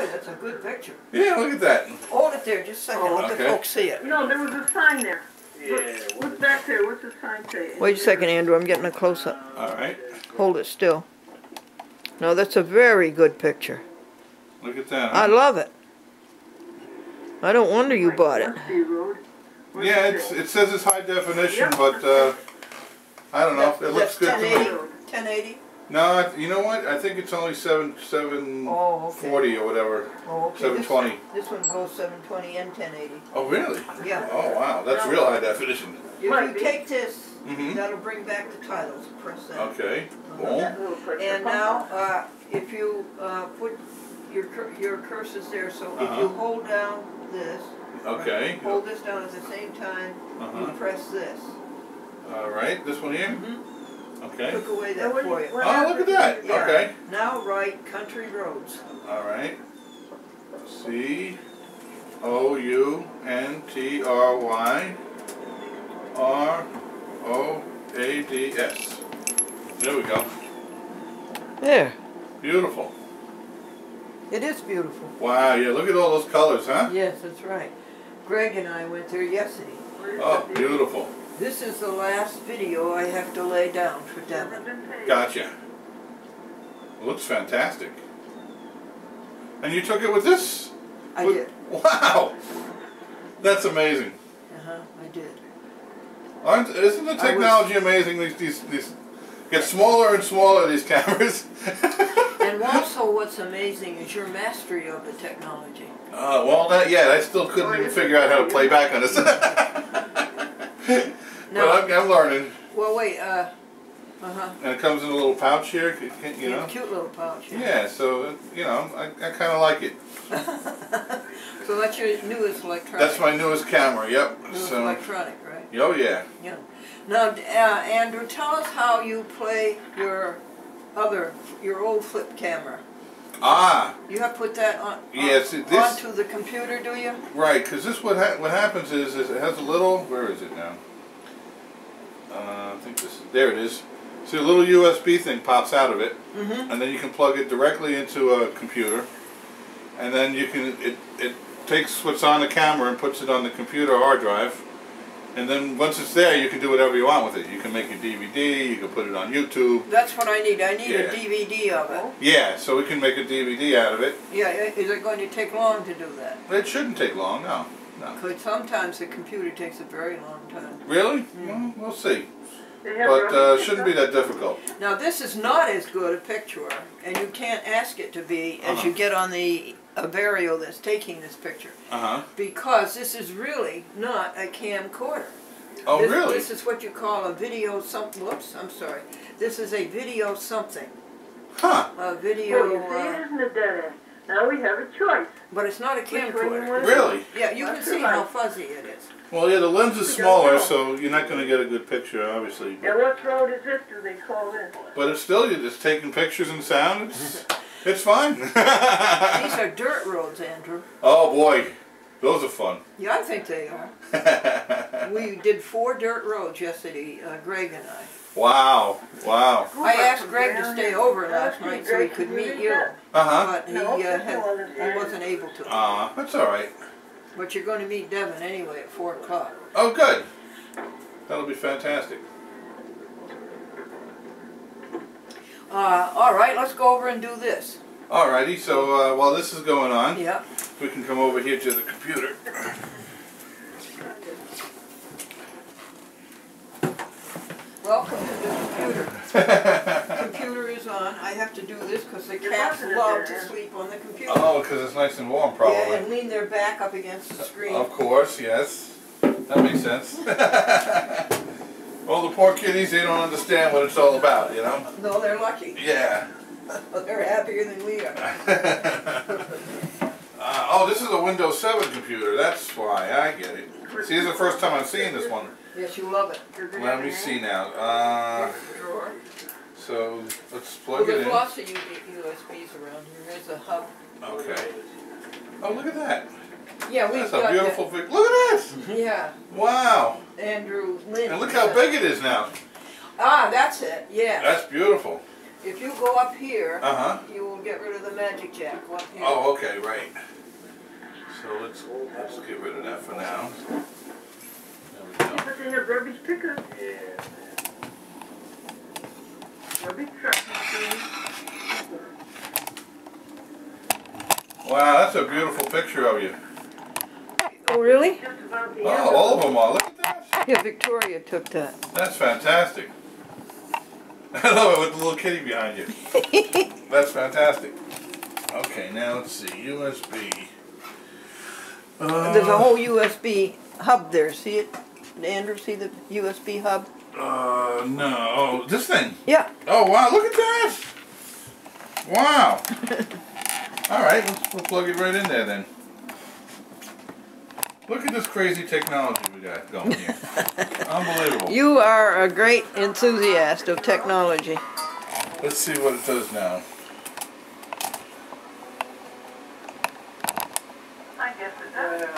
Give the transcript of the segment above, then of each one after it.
boy, that's a good picture. Yeah, look at that. Hold it there just a second. Oh, Let the okay. folks see it. No, there was a sign there. Yeah. What's back there? What's the sign say? Wait a second, Andrew. I'm getting a close-up. All right. Hold it still. No, that's a very good picture. Look at that. I love it. I don't wonder you bought it. Must be road. What Yeah, is it says it's high definition, Yep. but I don't know. It looks good to me. 1080? No, you know what? I think it's only Oh, 740 or whatever. Oh, okay. 720. This one goes 720 and 1080. Oh, really? Yeah. Oh, wow. That's real high definition. If Might you be. take this, Mhm. that'll bring back the titles. Press that. Okay. Boom. Little picture. And now, if you put your cursors there, so if you hold down this, Okay. hold this down at the same time, you press this. All right. This one here? Okay. Took away that What for do you. you- Oh, look at that. Yeah. Okay. Now write country roads. All right. COUNTRYROADS. There we go. There. Beautiful. It is beautiful. Wow. Yeah. Look at all those colors, huh? Yes, that's right. Greg and I went there yesterday. Oh, beautiful. This is the last video I have to lay down for Devin. Gotcha. Looks fantastic. And you took it with this? I did. Wow. That's amazing. I did. Isn't the technology amazing? These get smaller and smaller, these cameras. And also what's amazing is your mastery of the technology. Well, not yet. I still couldn't even figure out how to play back on this. But I'm learning. Well, wait, And it comes in a little pouch here, you know? cute little pouch. Yeah, so, you know, I kind of like it. So that's your newest electronic. That's my newest camera, yep. Newest So, electronic, right? oh, yeah. Yeah. Now, Andrew, tell us how you play your old flip camera. Ah, You have to put that on, yes, this, onto the computer, do you? right, because this what happens is it has a little, where is it now? I think there it is. See, a little USB thing pops out of it, and then you can plug it directly into a computer, and then you can, it takes what's on the camera and puts it on the computer hard drive, and then once it's there, you can do whatever you want with it. You can make a DVD, you can put it on YouTube. That's what I need. I need Yeah. a DVD of it. Yeah, so we can make a DVD out of it. Yeah, is it going to take long to do that? It shouldn't take long, no. Because sometimes the computer takes a very long time. Really? Well, we'll see. They have But rubber shouldn't be that difficult. Now this is not as good a picture, and you can't ask it to be as you get on the Vario that's taking this picture. Because this is really not a camcorder. Oh, really? This is what you call a video something. Whoops, I'm sorry. This is a video something. Huh. A Well, video, you see, it isn't a dead end. Now we have a choice. but it's not a Which one you camcorder. want? Really? Yeah, you can That's see right. how fuzzy it is. Well, yeah, the lens is We don't smaller, know. so you're not going to get a good picture, obviously. And what road is this, do they call in? But it's still, you're just taking pictures and sound. It's fine. These are dirt roads, Andrew. Oh, boy. Those are fun. Yeah, I think they are. We did 4 dirt roads yesterday, Greg and I. Wow. Wow. I asked Greg to stay over last night so he could meet you, but he wasn't able to. That's all right. But you're going to meet Devin anyway at 4 o'clock. Oh, good. That'll be fantastic. All right, let's go over and do this. Alrighty, so while this is going on, Yeah. we can come over here to the computer. Welcome to the computer. Computer is on. I have to do this because the cats love to sleep on the computer. Oh, because it's nice and warm, probably. Yeah, and lean their back up against the screen. Of course, yes. That makes sense. Well, the poor kiddies, they don't understand what it's all about, you know? No, they're lucky. Yeah. They're happier than we are. Oh, this is a Windows 7 computer. That's why. I get it. See, this is the first time I'm seeing this one. Yes, you love it. Let me see now. Drawer. So, let's Well, plug it there's in. lots of USBs around here. There's a hub. Okay. Oh, look at that. Yeah, we've That's got a beautiful big. Look at this. that. Yeah, Wow. Andrew Lynn. And look how big it is now. Ah, that's it. Yeah. That's beautiful. If you go up here, Uh-huh. you will get rid of the magic jack up here. Oh, okay, right. So let's get rid of that for now. There we go. But they have rubbish pickup. Yeah. Rubbish truck machine. Wow, that's a beautiful picture of you. Oh, really? Just about the end Oh, all of them are. Look at that. Yeah, Victoria took that. That's fantastic. I love it with the little kitty behind you. That's fantastic. Okay, now let's see. USB. There's a whole USB hub there. See it? Andrew, see the USB hub? No. Oh, this thing. Yeah. Oh, wow. Look at that. Wow. All right, we'll plug it right in there then. Look at this crazy technology we got going here. Unbelievable. You are a great enthusiast of technology. Let's see what it does now. I guess it does.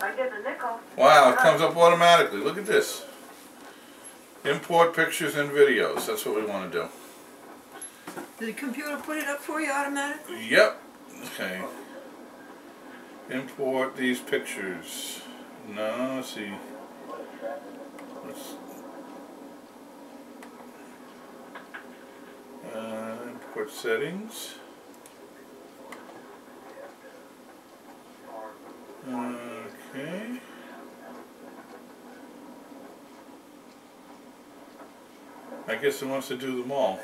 I get a nickel. Wow, it comes up automatically. Look at this. Import pictures and videos. That's what we want to do. Did the computer put it up for you automatically? Yep. Okay. Import these pictures. No, let's see. Let's import settings. Okay. I guess it wants to do them all.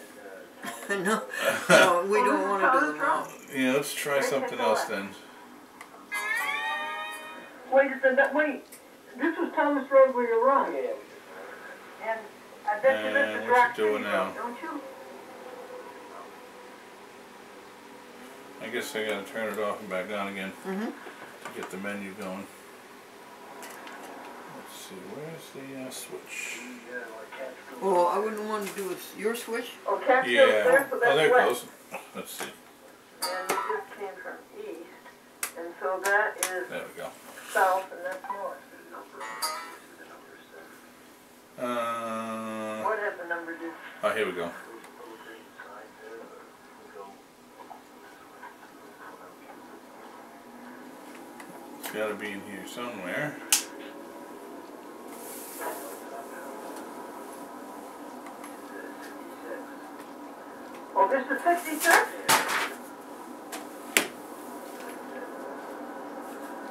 No, no, we don't want to do them all. Yeah, let's try something else then. Wait a second, wait. This was Thomas Road where you're wrong. And I bet you this is what's Rock it doing City now? Road, don't you? I guess I gotta turn it off and back on again Mm-hmm. to get the menu going. Let's see, where's the switch? Oh, I wouldn't want to do your switch. Oh, Catskill's Yeah. there, so that's Oh, there it west. goes. Let's see. And it just came from east. And so that is There we go. south and that's north. What has the number do? Oh, here we go. It's gotta be in here somewhere. Oh, this is 66?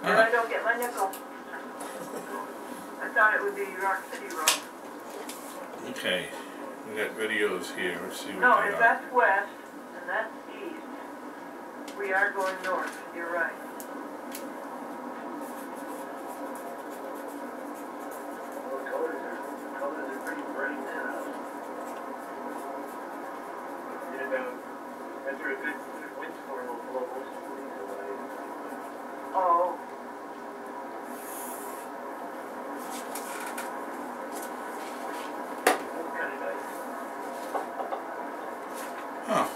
And I Ah, don't get my nickel. I thought it would be Rock City Road. okay. We got videos here. Let's see what No, they if are. that's west and that's east, we are going north. You're right. Colors are pretty bright now. After a good windstorm will blow most of the leaves away. Oh. That's kind of nice. Huh.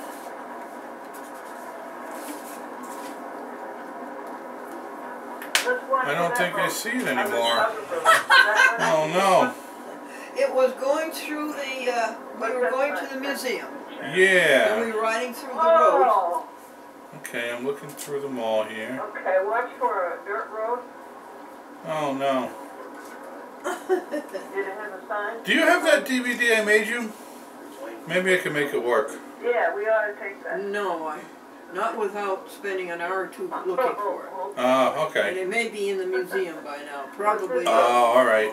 Let's watch I don't that think I road. see it I anymore. was Oh no. It was going through the, we were going to the museum. And we Yeah. were riding through the road. Oh, Okay, I'm looking through them all here. okay, watch for a dirt road. Oh no. Did it have a sign? Do you have that DVD I made you? Maybe I can make it work. Yeah, we ought to take that. No, not without spending an hour or two looking for it. And Okay. it may be in the museum by now, probably. Oh, alright.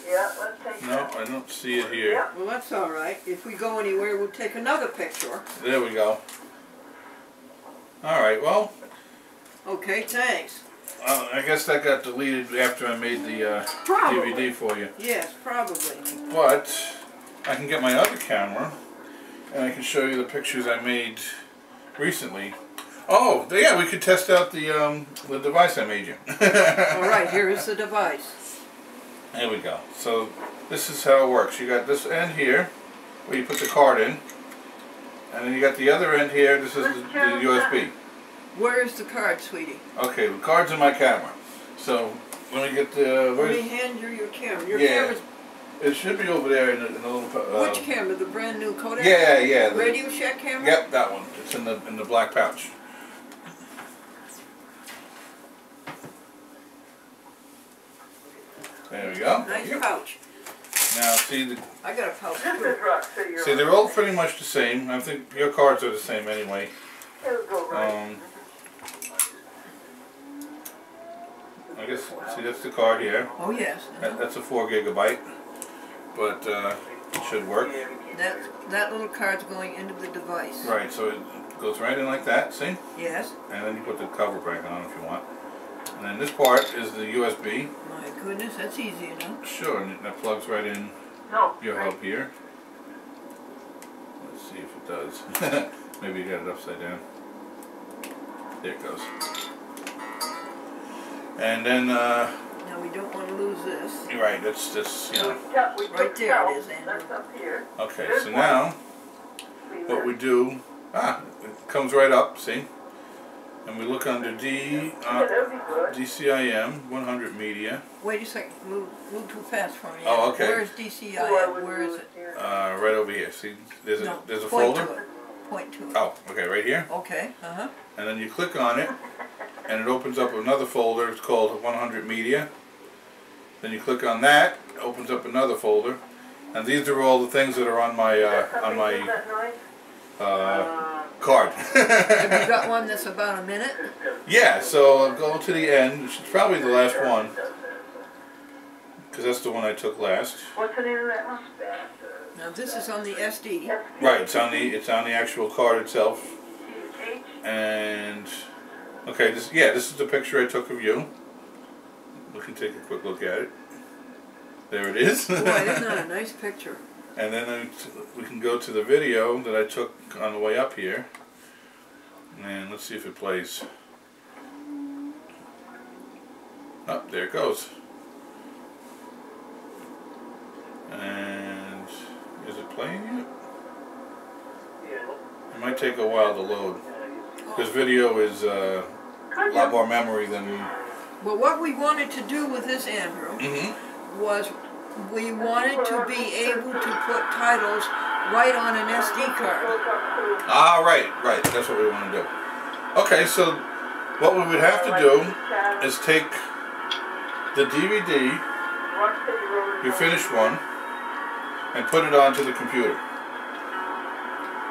Yeah, let's take No, that. I don't see it here. Yep. Well, that's all right. If we go anywhere, we'll take another picture. There we go. Alright, well, Okay, thanks. I guess that got deleted after I made the Probably. DVD for you. Yes, probably. But I can get my other camera and I can show you the pictures I made recently. Oh, yeah, we could test out the device I made you. All right, here is the device. There we go. So this is how it works. You got this end here where you put the card in, and then you got the other end here. This is the USB. Where is the card, sweetie? Okay, the card's in my camera. So let me get the. Let me hand you your camera. Your Yeah. camera's It should be over there in the little. Which camera? The brand new Kodak? Yeah, yeah. Radio Shack camera? Yep, that one. It's in the black pouch. There we go. Nice Yep. pouch. Now see I got a pouch This too. is Rock City. see they're all pretty much the same. I think your cards are the same anyway. It'll go right. I guess see that's the card here. Oh yes. That's a 4 gigabyte, but it should work. That little card's going into the device. Right, so it goes right in like that. See, Yes. and then you put the cover back on if you want. And then this part is the USB. My goodness, that's easy enough. Sure, and that plugs right in No. your right. hub here. Let's see if it does. Maybe you got it upside down. There it goes. And then, Now we don't want to lose this. you're right, that's just, you know. We Right took there Cal. it is, Andrew. That's up here. Okay, There's so one. now Leave what there. we do, it comes right up, see? And we look under Yeah, that'd be good. DCIM 100 media, Wait a second. Move too fast for me. Oh, okay. Where's Oh, I DCI? wouldn't Where do is it? here. right over here. See, there's No, a point folder. to it. Point to it. Oh, okay, right here. Okay. And then you click on it, and it opens up another folder. It's called 100 Media. Then you click on that, it opens up another folder, and these are all the things that are on my Something that nice? card. Have you got one that's about a minute? Yeah, so I'll go to the end. It's probably the last one, because that's the one I took last. What's the name of that one? Now this is on the SD. Right, it's on the actual card itself. H. And okay, this is the picture I took of you. We can take a quick look at it. There it is. Boy, isn't that a nice picture? And then we can go to the video that I took on the way up here. And let's see if it plays. Oh, there it goes. And is it playing yet? It might take a while to load. Because video is a lot more memory than... Well, what we wanted to do with this, Andrew, was we wanted to be able to put titles right on an SD card. Ah, right. That's what we want to do. Okay, so what we would have to do is take the DVD, your finished one, and put it onto the computer.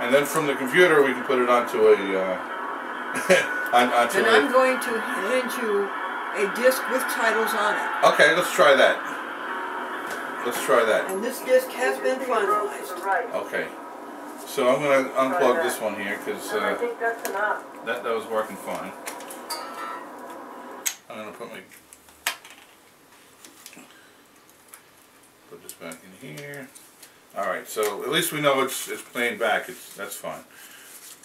And then from the computer we can put it onto a... And I'm going to hand you a disc with titles on it. Okay, let's try that. Let's try that. And this disc has been finalized. Okay. So I'm going to unplug this one here because I think that's enough. that was working fine. I'm going to put this back in here. Alright, so at least we know it's playing back. That's fine.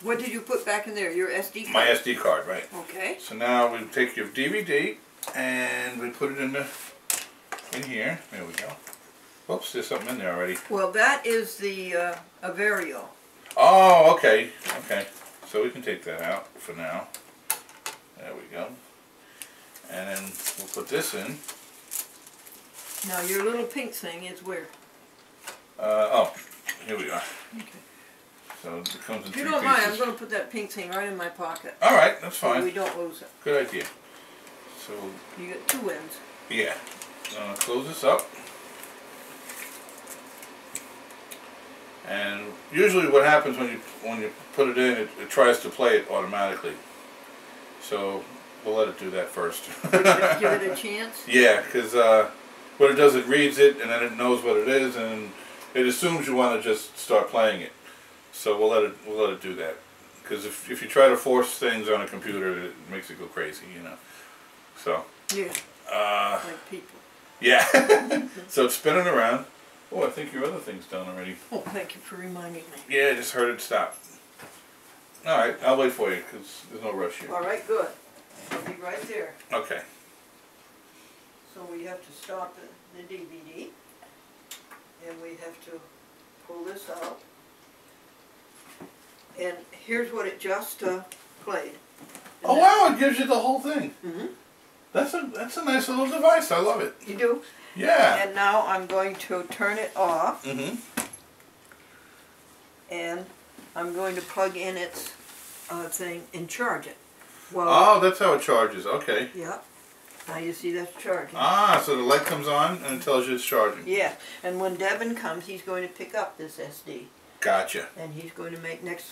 What did you put back in there? Your SD card? My SD card, right. Okay. So now we take your DVD and we put it in here. There we go. Whoops, there's something in there already. Well, that is the Averio. Oh, okay. Okay. So we can take that out for now. There we go. And then we'll put this in. Now, your little pink thing is where? Oh, here we are. Okay. So it comes in If you three don't mind, I'm pieces. going to put that pink thing right in my pocket. Alright, that's So we fine. don't lose it. Good idea. So, You get two ends. yeah. Close this up. And usually what happens when you put it in, it tries to play it automatically. So we'll let it do that first. Give it a chance. Yeah, because what it does, it reads it and then it knows what it is and it assumes you want to just start playing it. So we'll let it do that. Because if you try to force things on a computer, it makes it go crazy, you know. So. Yeah. Like people. Yeah. So it's spinning around. Oh, I think your other thing's done already. Oh, thank you for reminding me. Yeah, I just heard it stop. Alright, I'll wait for you because there's no rush here. All right, good. I'll be right there. Okay. So we have to stop the DVD. And we have to pull this out. And here's what it just played. Oh wow, it gives you the whole thing. Mm-hmm. That's a nice little device. I love it. You do? Yeah. And now I'm going to turn it off. Mm-hmm. And I'm going to plug in its thing and charge it. Well, Oh, that's how it charges. Okay. yeah. Now you see that's charging. Ah, so the light comes on and it tells you it's charging. Yeah. And when Devin comes, he's going to pick up this SD. Gotcha. And he's going to make next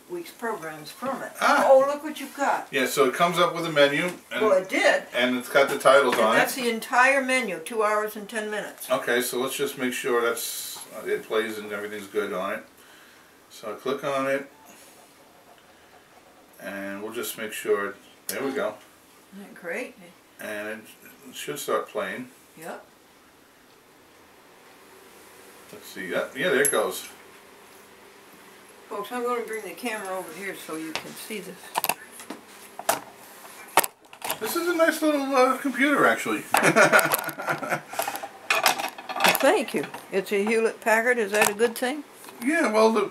week's programs from it. Ah. Oh, look what you've got. Yeah, so it comes up with a menu, Well, it did. and it's got the titles And on that's it. the entire menu, 2 hours and 10 minutes. Okay, so let's just make sure that's it plays and everything's good on it. So I click on it, and we'll just make sure. There we go. Isn't that great? And it should start playing. Yep. Let's see. Yeah, there it goes. Folks, I'm going to bring the camera over here so you can see this. This is a nice little computer, actually. Thank you. It's a Hewlett Packard. Is that a good thing? Yeah, well, the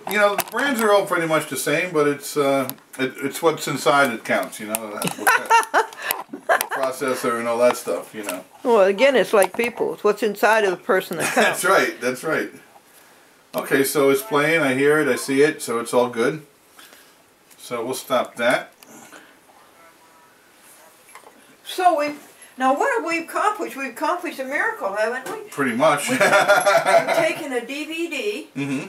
brands are all pretty much the same, but it's what's inside that counts, the processor and all that stuff, Well, again, it's like people. It's what's inside of the person that counts. That's right, that's right. Okay, so it's playing, I hear it, I see it, so it's all good. So we'll stop that. So now what have we accomplished? We've accomplished a miracle, haven't we? Pretty much. We've taken a DVD. Mm-hmm.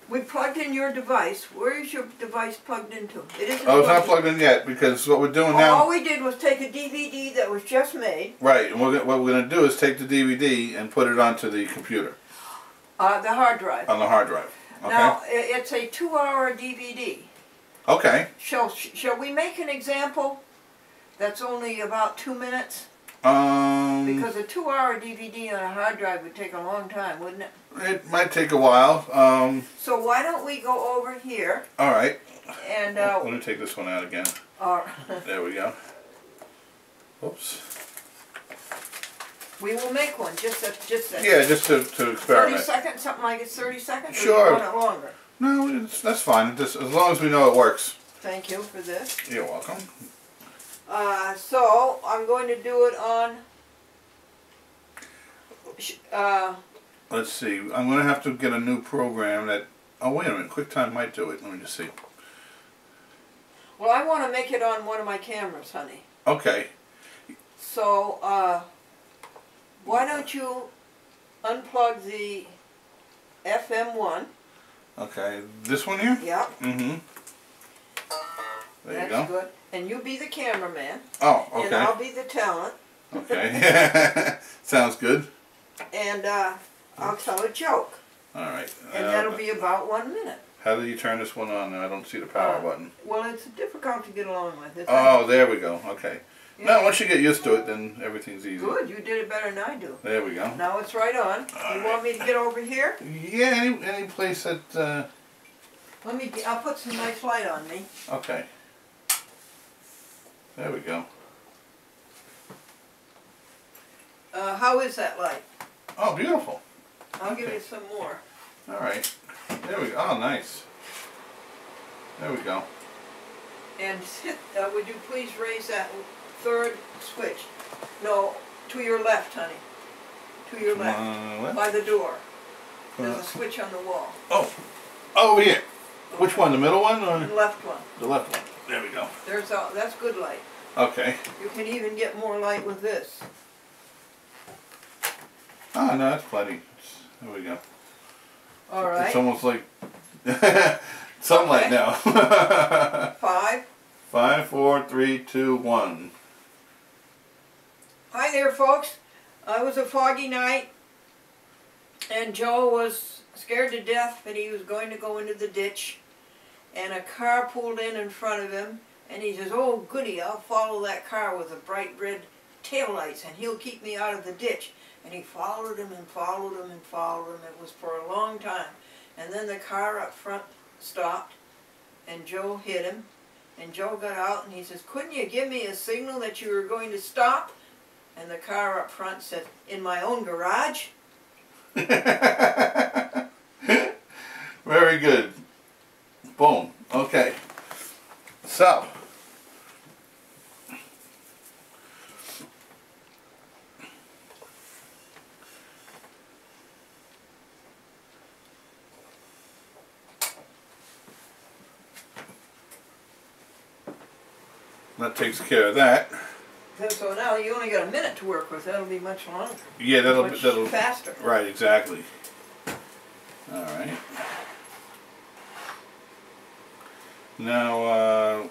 We plugged in your device. Where is your device plugged into? It isn't. Oh, it's not plugged in yet, because what we're doing now... All we did was take a DVD that was just made. Right, and what we're going to do is take the DVD and put it onto the computer. The hard drive. On the hard drive. Okay? Now, it's a 2-hour DVD. Okay. Shall we make an example that's only about 2 minutes? Because a 2-hour DVD on a hard drive would take a long time, wouldn't it? It might take a while. So why don't we go over here All right. and... Let me take this one out again. There we go. Oops. We will make one, just that. Yeah, just to 30 experiment. seconds, something like it's 30 seconds? Sure. Or do you want it longer? No, that's fine. Just as long as we know it works. Thank you for this. You're welcome. So, I'm going to do it on... Let's see. I'm going to have to get a new program that... Oh, wait a minute. QuickTime might do it. Let me just see. well, I want to make it on one of my cameras, honey. Okay. So, why don't you unplug the FM1? Okay. This one here? Yep. Mm-hmm. There you go. That's good. And you be the cameraman. Oh, And okay. I'll be the talent. Okay. Sounds good. And I'll tell a joke. All right. And that'll be about 1 minute. How do you turn this one on? I don't see the power button. Well, it's difficult to get along with. Oh, there we go. Okay. Yeah. No, once you get used to it, then everything's easy. Good, you did it better than I do. There we go. Now it's right on. You want me to get over here? Yeah, any place that... I'll put some nice light on me. Okay. There we go. How is that light? Oh, beautiful. I'll give you some more. All right. There we go. Oh, nice. There we go. And would you please raise that third switch? No, to your left, honey. To your left. Left? By the door. There's a switch on the wall. Oh. Over here. Which one? The middle one or The left one. the left one? There we go. That's good light. Okay. You can even get more light with this. Oh, no, that's plenty. There we go. All right. It's almost like sunlight Okay. now. 5. 5, 4, 3, 2, 1. Hi there, folks. It was a foggy night, and Joe was scared to death that he was going to go into the ditch, and a car pulled in front of him, and he says, "Oh, goody, I'll follow that car with the bright red taillights, and he'll keep me out of the ditch." And he followed him and followed him and followed him. It was for a long time. And then the car up front stopped, and Joe hit him. And Joe got out, and he says, "Couldn't you give me a signal that you were going to stop?" And the car up front said, "In my own garage." Very good. Boom. Okay. So, that takes care of that. So now you only got a minute to work with. That'll be much longer. Yeah, Much that'll faster. right, exactly. All right. Now,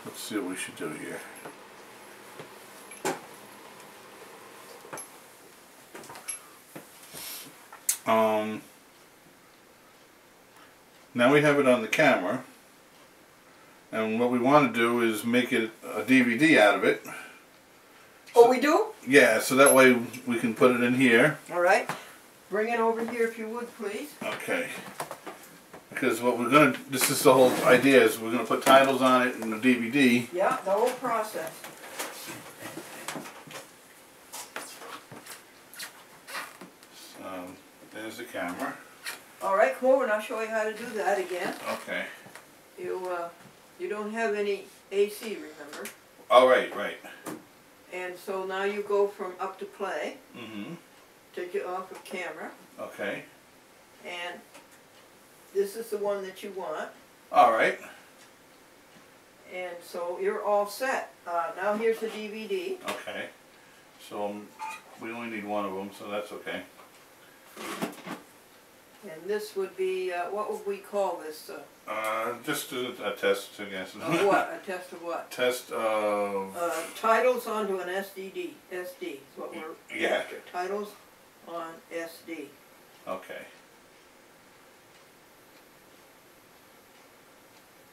let's see what we should do here. Now we have it on the camera, and what we want to do is make it a DVD out of it. Oh, we do? Yeah, so that way we can put it in here. All right. Bring it over here if you would, please. Okay. Because what we're gonna, this is the whole idea, is we're gonna put titles on it in the DVD. Yeah, the whole process. There's the camera. All right, come over and I'll show you how to do that again. Okay. You don't have any AC, remember? Oh, right. And so now you go from up to play. Mm-hmm. Take it off of camera. Okay. And this is the one that you want. All right. And so you're all set. Now here's the DVD. Okay. So we only need one of them, so that's okay. And this would be, what would we call this? Just a test, I guess. What? A test of what? Test of... Titles onto an SD. SD is what we're Yeah. after. Titles on SD. Okay.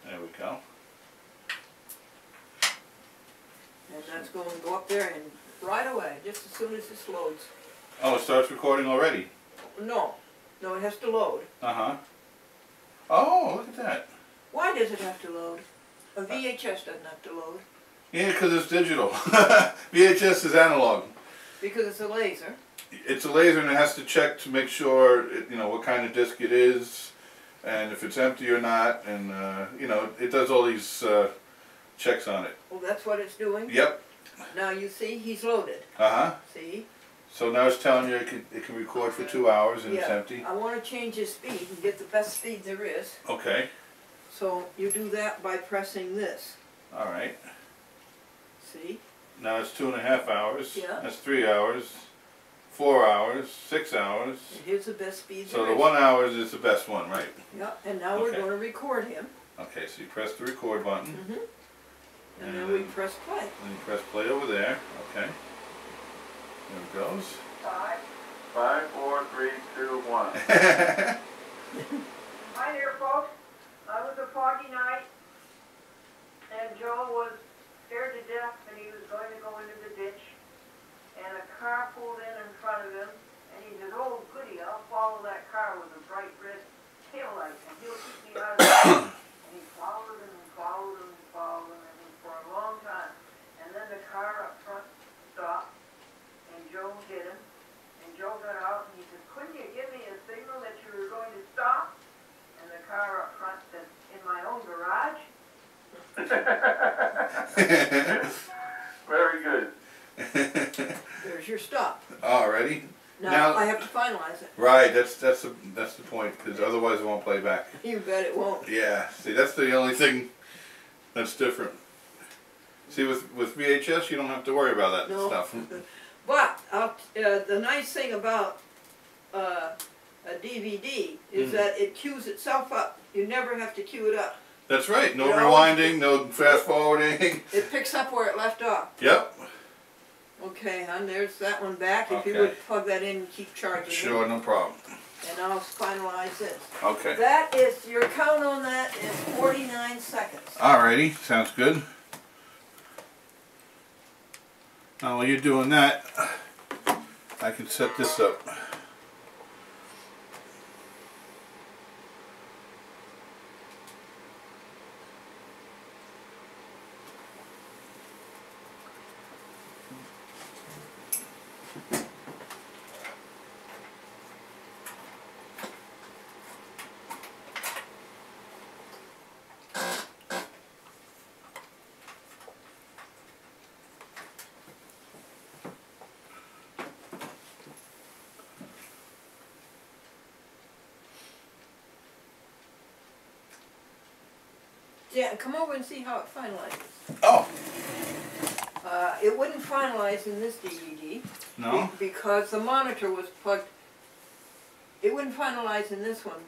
There we go. And that's going to go up there and right away, just as soon as this loads. Oh, it starts recording already? No, it has to load. Uh-huh. Oh, look at that. Why does it have to load? A VHS doesn't have to load. Yeah, because it's digital. VHS is analog. Because it's a laser. It's a laser and it has to check to make sure, what kind of disc it is, and if it's empty or not, and, it does all these checks on it. Well, that's what it's doing. Yep. Now you see, he's loaded. Uh-huh. See? So now it's telling you it can record for 2 hours and it's empty. I want to change his speed and get the best speed there is. Okay. So you do that by pressing this. All right. See? Now it's 2.5 hours. Yeah. That's 3 hours, 4 hours, 6 hours. And here's the best speed So there the is. 1 hour is the best one, right? Yeah, and now we're Okay. going to record him. Okay, so you press the record button. Mm-hmm. And then we press play. And you press play over there. Okay. There it goes. 5. 5, 4, 3, 2, 1. Hi there, folks. It was a foggy night, and Joe was scared to death that he was going to go into the ditch, and a car pulled in front of him, and he said, "Oh, goody, I'll follow that car with a bright red taillight, and he'll keep me out of the And he followed him and followed him and followed him, and for a long time. And then the car up front stopped, and Joe hit him. And Joe got out and he said, "Couldn't you give me a signal that you were going to stop?" And the car up front said, "In my own garage." Very good. There's your stop. Alrighty. Now I have to finalize it. Right, that's the point, because otherwise it won't play back. You bet it won't. Yeah, see, that's the only thing that's different. See, with VHS, you don't have to worry about that No. stuff. But the nice thing about a DVD is that it queues itself up. You never have to queue it up. That's right, no You know, rewinding, no fast forwarding. It picks up where it left off. Yep. Okay, hon, there's that one back. If you Okay. would plug that in and keep charging Sure, it. no problem. And I'll finalize this. Okay. That is, your count on that is 49 seconds. Alrighty, sounds good. Now while you're doing that, I can set this up. Yeah, come over and see how it finalizes. Oh, It wouldn't finalize in this DVD. no? Because the monitor was plugged. It wouldn't finalize in this one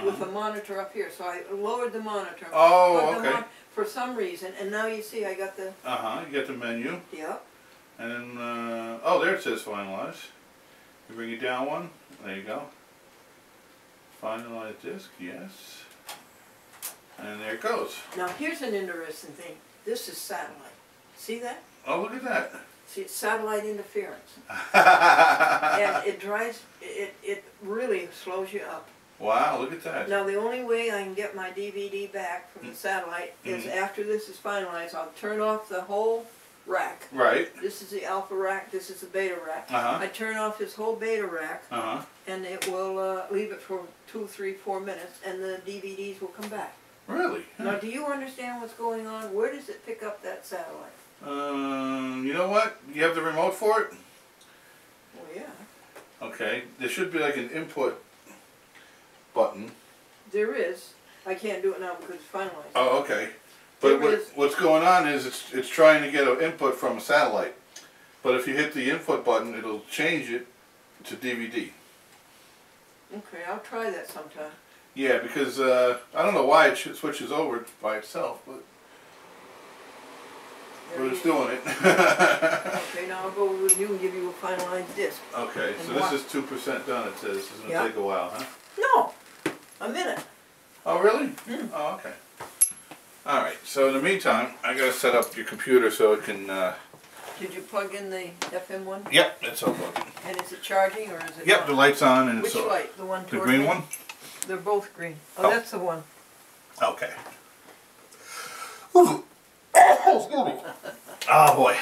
with the monitor up here. So I lowered the monitor. Oh, plugged them okay. on for some reason, and now you see I got the. You get the menu. Yep. And then, oh, there it says finalize. You bring it down one. There you go. Finalize disk, yes. And there it goes. Now here's an interesting thing. This is satellite. See that? Oh, look at that. See, it's satellite interference. And it drives, it really slows you up. Wow, look at that. Now the only way I can get my DVD back from the satellite is after this is finalized, I'll turn off the whole rack. Right. This is the alpha rack, this is the beta rack. Uh-huh. I turn off this whole beta rack Uh-huh. and it will leave it for 2, 3, 4 minutes and the DVDs will come back. Really? Now do you understand what's going on? Where does it pick up that satellite? You know what? You have the remote for it? Well, yeah. Okay. There should be like an input button. There is. I can't do it now because it's finalized. Oh, okay. But There is. what's going on is it's trying to get an input from a satellite. But if you hit the input button, it'll change it to DVD. Okay, I'll try that sometime. Yeah, because I don't know why it switches over by itself, but it's doing it. Okay, now I'll go with you and give you a finalized disc. Okay, so this is 2% done, it says. It's going to Yeah. take a while, huh? No! A minute. Oh, really? Oh, okay. Alright, so in the meantime, I got to set up your computer so it can... Did you plug in the FM one? Yep, it's all plugged in. And is it charging or is it Yep, not? the light's on and Which it's... light? The one The toward green me? one? They're both green. Oh. Oh, that's the one. Okay. Ooh. Excuse me. Oh boy.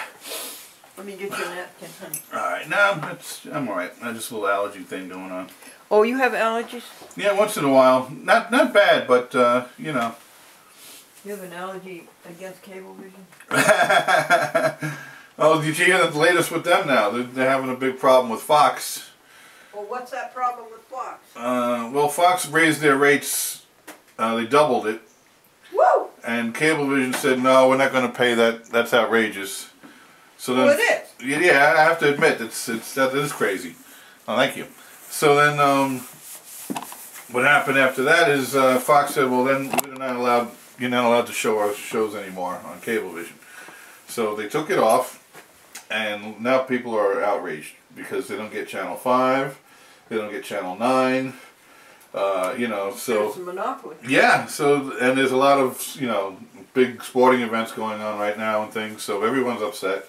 Let me get you a napkin, honey. Alright, no, I'm alright. I just a little allergy thing going on. Oh, you have allergies? Yeah, once in a while. Not bad, but you know. You have an allergy against Cablevision? Oh, did you hear the latest with them now? They're having a big problem with Fox. Well, what's that problem with Fox? Well, Fox raised their rates. They doubled it. Woo! And Cablevision said, no, we're not going to pay that. That's outrageous. So then, Well, it is. Yeah, I have to admit, that is crazy. Oh, thank you. So then, what happened after that is Fox said, well, then you're not allowed to show our shows anymore on Cablevision. So they took it off, and now people are outraged because they don't get Channel 5, they don't get Channel 9. You know, so It's a monopoly. yeah, so and there's a lot of big sporting events going on right now and things, so everyone's upset.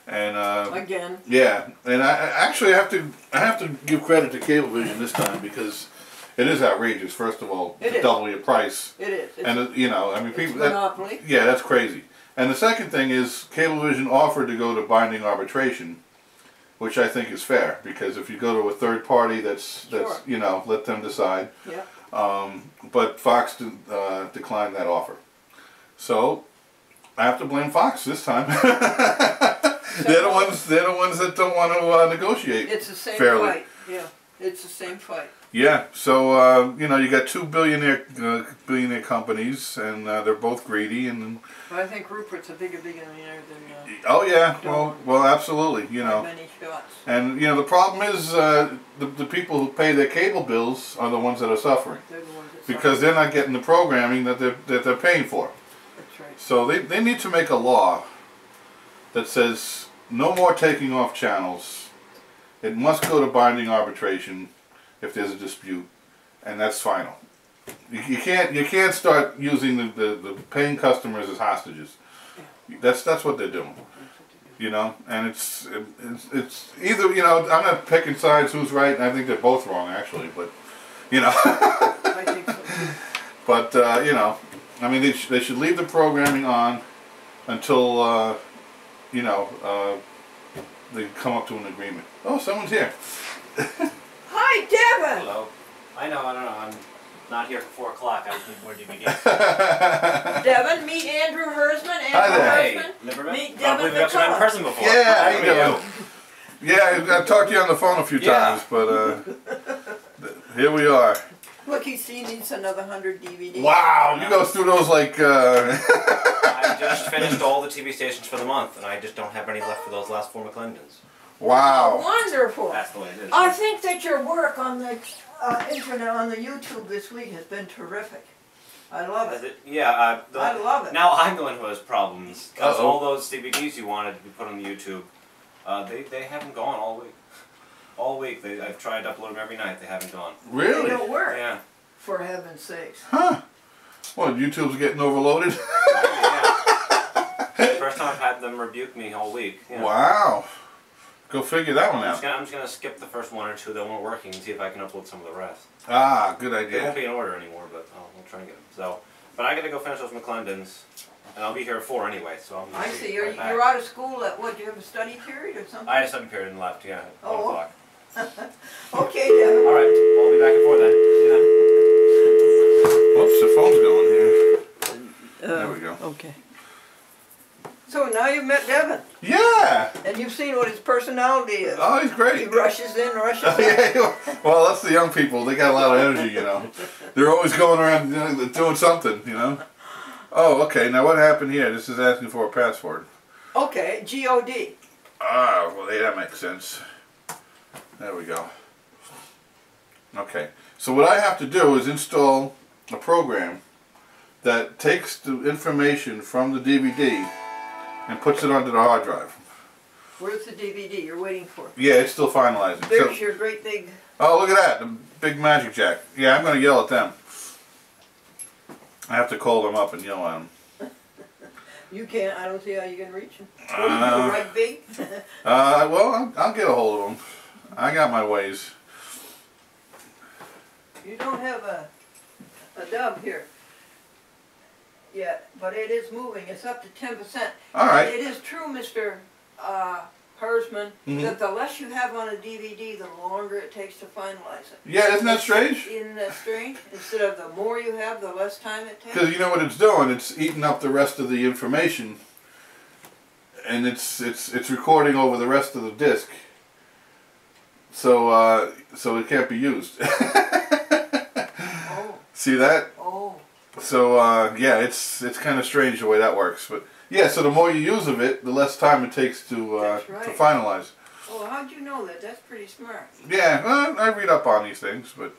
And Again. yeah, and I actually have to give credit to Cablevision this time because it is outrageous. First of all, It to is. double your price, It is. It's, and I mean it's people. monopoly. Yeah, that's crazy. And the second thing is Cablevision offered to go to binding arbitration, which I think is fair because if you go to a third party, that's Sure. let them decide. Yeah. But Fox declined that offer, so I have to blame Fox this time. They're the ones that don't want to negotiate. It's the same fairly. fight. Yeah. It's the same fight. Yeah, so you got two billionaire companies, and they're both greedy, and But I think Rupert's a bigger billionaire than oh yeah, well, absolutely, by many shots. and the problem is the people who pay their cable bills are the ones that are suffering They're the ones that because they're not getting the programming that they're paying for. That's right. So they need to make a law that says no more taking off channels. It must go to binding arbitration if there's a dispute, and that's final. You can't start using the paying customers as hostages. That's what they're doing. And it's either I'm not picking sides who's right, and I think they're both wrong actually, but I think so too. but I mean they should leave the programming on until they come up to an agreement. Oh, someone's here. Hi, Devin! Hello. I know. I'm not here for 4 o'clock. I just need more DVD. Devin, meet Andrew Hersman. Hi there. Hey, Hersman. never met. Meet I Devin believe we got you met in McCullough. person before. Yeah, how you How are doing? Yeah, I talked to you on the phone a few Yeah. times, but here we are. Look, he needs another 100 DVDs. Wow, you go through those like. I just finished all the TV stations for the month, and I just don't have any left for those last 4 McClendons. Wow. Wonderful. That's the way it is. I think that your work on the internet, on the YouTube this week has been terrific. I love Is it. it? Yeah, I love it. Now I'm the one who has problems, because Uh-oh. all those DVDs you wanted to be put on the YouTube, they haven't gone all week. All week. I've tried to upload them every night. They haven't gone. They Really? don't work, Yeah. for heaven's sakes. Huh. Well, YouTube's getting overloaded. Yeah. First time I've had them rebuke me all week. Yeah. Wow. Go figure that one I'm out. just gonna skip the first 1 or 2 that weren't working and see if I can upload some of the rest. Ah, good They won't idea. be in order anymore, but we'll try and get them. So, but I gotta go finish those McClendons, and I'll be here at 4 anyway. So I'm. I see. Right back. You're out of school at what? Do you have a study period or something? I had a 7 period and left. Yeah. At 1 Oh. o'clock. Okay, Devin. All right. I'll be back at 4 then. See you then. Whoops, the phone's going here. There we go. Okay. So now you've met Devin, Yeah. and you've seen what his personality is. Oh, he's He great. rushes in, rushes Oh, out. yeah. Well, that's the young people. They got a lot of energy, you know. They're always going around doing something, you know. Oh, okay. Now what happened here? This is asking for a password. Okay, G-O-D. Ah, well, yeah, that makes sense. There we go. Okay. So what I have to do is install a program that takes the information from the DVD and puts it onto the hard drive. Where's the DVD you're waiting for? Yeah, it's still finalizing. There's your great big... Oh, look at that. The big Magic Jack. Yeah, I'm going to yell at them. I have to call them up and yell at them. You can't, I don't see how you can reach him. Uh, Right big? Well, I'll get a hold of them. I got my ways. You don't have a dub here yet, but it is moving. It's up to 10%. All right. It is true, Mr. Hersman, Mhm. that the less you have on a DVD, the longer it takes to finalize it. Yeah, isn't that strange? Isn't that strange? Instead of the more you have, the less time it takes. Because you know what it's doing? It's eating up the rest of the information, and it's recording over the rest of the disc. So so it can't be used. Oh, See that? oh. So yeah, it's kind of strange the way that works, but yeah. So the more you use of it, the less time it takes to That's right. to finalize. Well, how'd you know that? That's pretty smart. Yeah, well, I read up on these things, but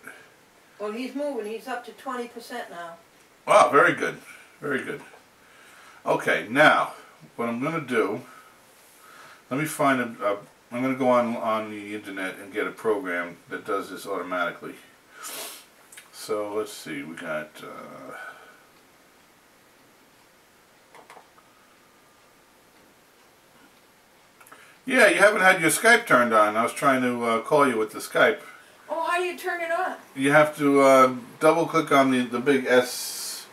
Well, he's moving. He's up to 20% now. wow, very good, very good. Okay, now what I'm gonna do? Let me find a I'm gonna go on the internet and get a program that does this automatically. So let's see, we got. Yeah, you haven't had your Skype turned on. I was trying to call you with the Skype. Oh, how do you turn it on? You have to double click on the big S.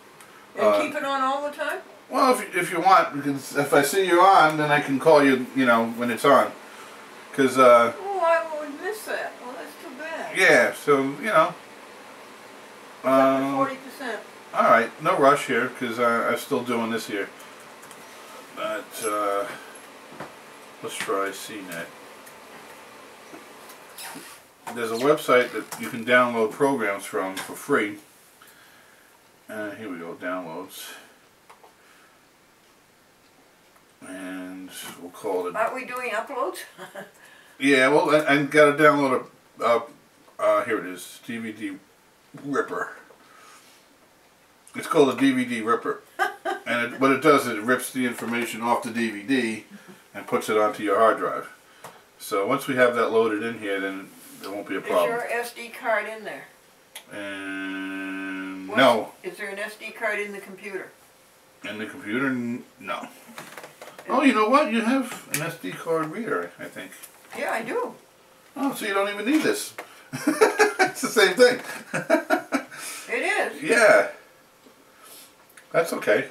And keep it on all the time? Well, if you want, because if I see you're on, then I can call you, you know, when it's on. Because, Oh, I would miss that. Well, that's too bad. yeah, so, you know. It's up to 40%. Alright, no rush here, because I'm still doing this here. But, let's try CNET. There's a website that you can download programs from for free. Here we go, downloads. And we'll call it. Aren't we doing uploads? Yeah, well, I got to download here it is, DVD Ripper. It's called a DVD Ripper. And what it does is it rips the information off the DVD and puts it onto your hard drive. So once we have that loaded in here, then there won't be a problem. Is your SD card in there? And What's- no, Is there an SD card in the computer? in the computer, no. Oh, you know what? You have an SD card reader, I think. Yeah, I do. Oh, so you don't even need this. It's the same thing. It is. Yeah. That's okay.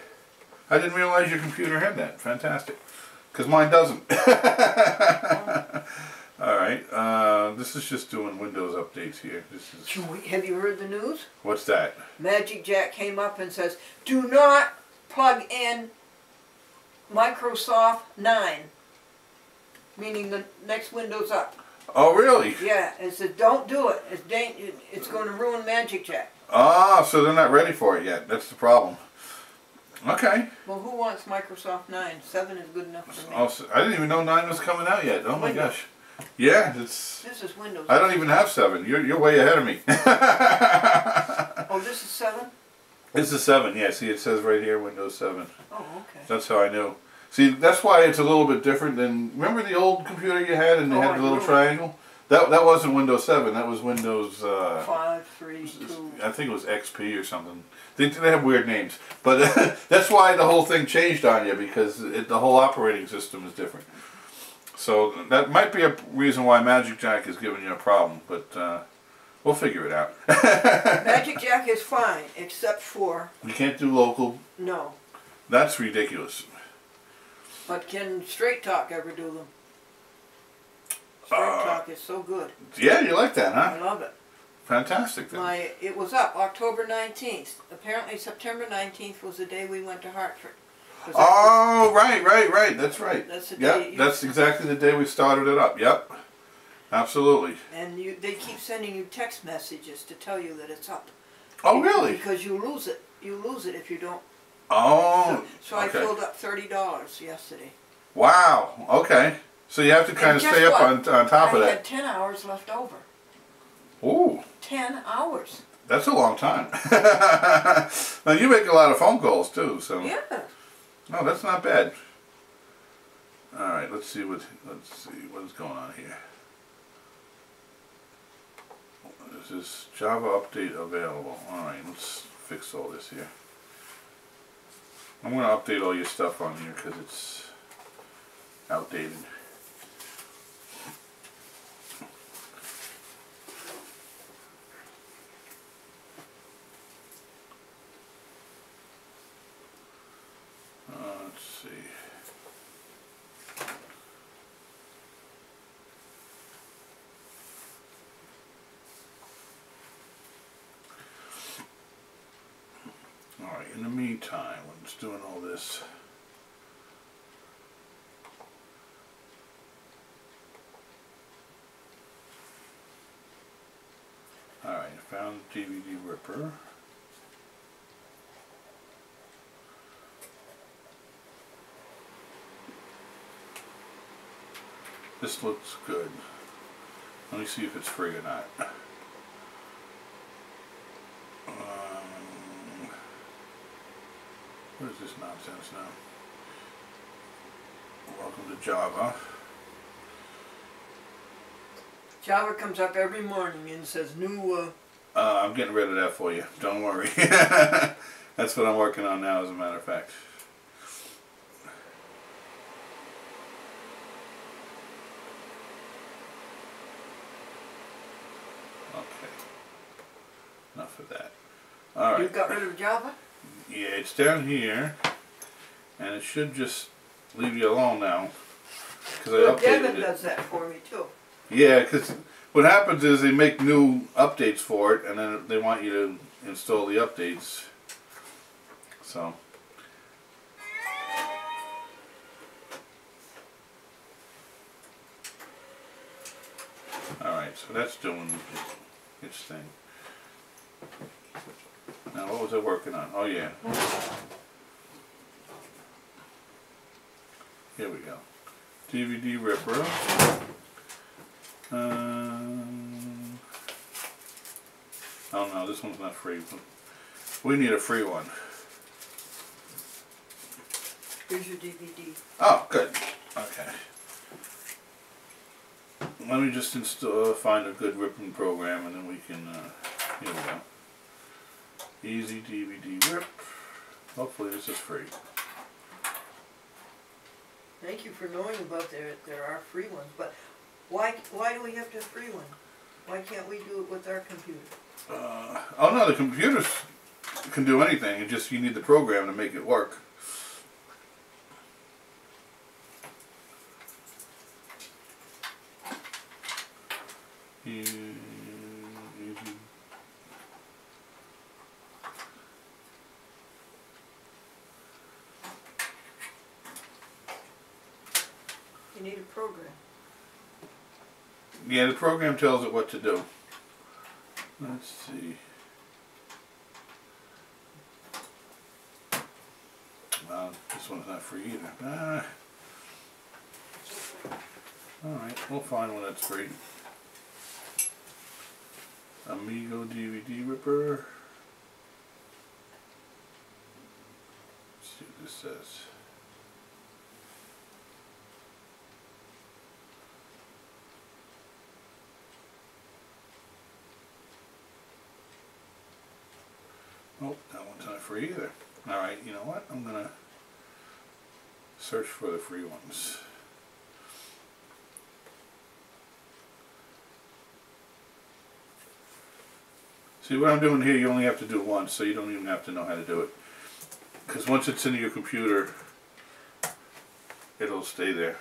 I didn't realize your computer had that. Fantastic. Because mine doesn't. Alright. This is just doing Windows updates here. This is. Have you heard the news? What's that? Magic Jack came up and says, do not plug in Microsoft 9. Meaning the next Windows up. Oh, really? Yeah, it said don't do it. It's going to ruin Magic Jack. Ah, so they're not ready for it yet. That's the problem. Okay. Well, who wants Microsoft 9? 7 is good enough for me. Oh, so I didn't even know 9 was coming out yet. Oh my Windows. gosh. Yeah, it's. This is Windows. I don't even have 7. You're way ahead of me. Oh, this is 7? This is 7. Yeah, see, it says right here, Windows 7. Oh, okay. That's how I knew. See, that's why it's a little bit different than. Remember the old computer you had, and they Oh, had I the little do. triangle. That wasn't Windows 7. That was Windows. 5, 3, 2. I think it was XP or something. They have weird names, but that's why the whole thing changed on you, because the whole operating system is different. So that might be a reason why Magic Jack is giving you a problem, but we'll figure it out. Magic Jack is fine, except for, You can't do local. no. That's ridiculous. But can Straight Talk ever do them? Straight Talk is so good. Yeah, you like that, I huh? love it. Fantastic then. It was up October 19th. Apparently September 19th was the day we went to Hartford. 'Cause that Oh, right. That's right. That's the Yep, day you- that's exactly the day we started it up. Yep. Absolutely. and they keep sending you text messages to tell you that it's up. Oh, really? Because you lose it. You lose it if you don't. Oh, So I okay. filled up $30 yesterday. Wow. Okay. So you have to kind of guess stay up what? on top of I that. had 10 hours left over. Ooh, 10 hours. that's a long time. Now you make a lot of phone calls too, so Yeah. no, that's not bad. All right, let's see what is going on here. Is this Java update available? All right, let's fix all this here. I'm going to update all your stuff on here because it's outdated. Let's see. Alright, in the meantime, when it's doing all this, alright, I found the DVD ripper. This looks good. Let me see if it's free or not. What is this nonsense now? Welcome to Java. Java comes up every morning and says new, I'm getting rid of that for you. Don't worry. That's what I'm working on now, as a matter of fact. Okay. Enough of that. All you right. got rid of Java? Yeah, it's down here, and it should just leave you alone now, because I But Devin updated it. does that for me too. Yeah, because what happens is they make new updates for it, and then they want you to install the updates. So. Alright, so that's doing its thing. Now, what was I working on? Oh, yeah. Here we go. DVD ripper. Oh no, this one's not free. We need a free one. Here's your DVD. Oh, good. Okay. Let me just find a good ripping program, and then we can. Here we go. Easy DVD rip. Hopefully this is free. Thank you for knowing about there are free ones, but why do we have to have free one? Why can't we do it with our computer? Oh no, the computers can do anything. It just you need the program to make it work. You need a program. Yeah, the program tells it what to do. Let's see. this one's not free either. Alright, we'll find one that's free. Amigo DVD Ripper. Let's see what this says. Oh, that one's not free either. Alright, you know what? I'm gonna search for the free ones. See, what I'm doing here, you only have to do it once, so you don't even have to know how to do it. Because once it's in your computer, it'll stay there.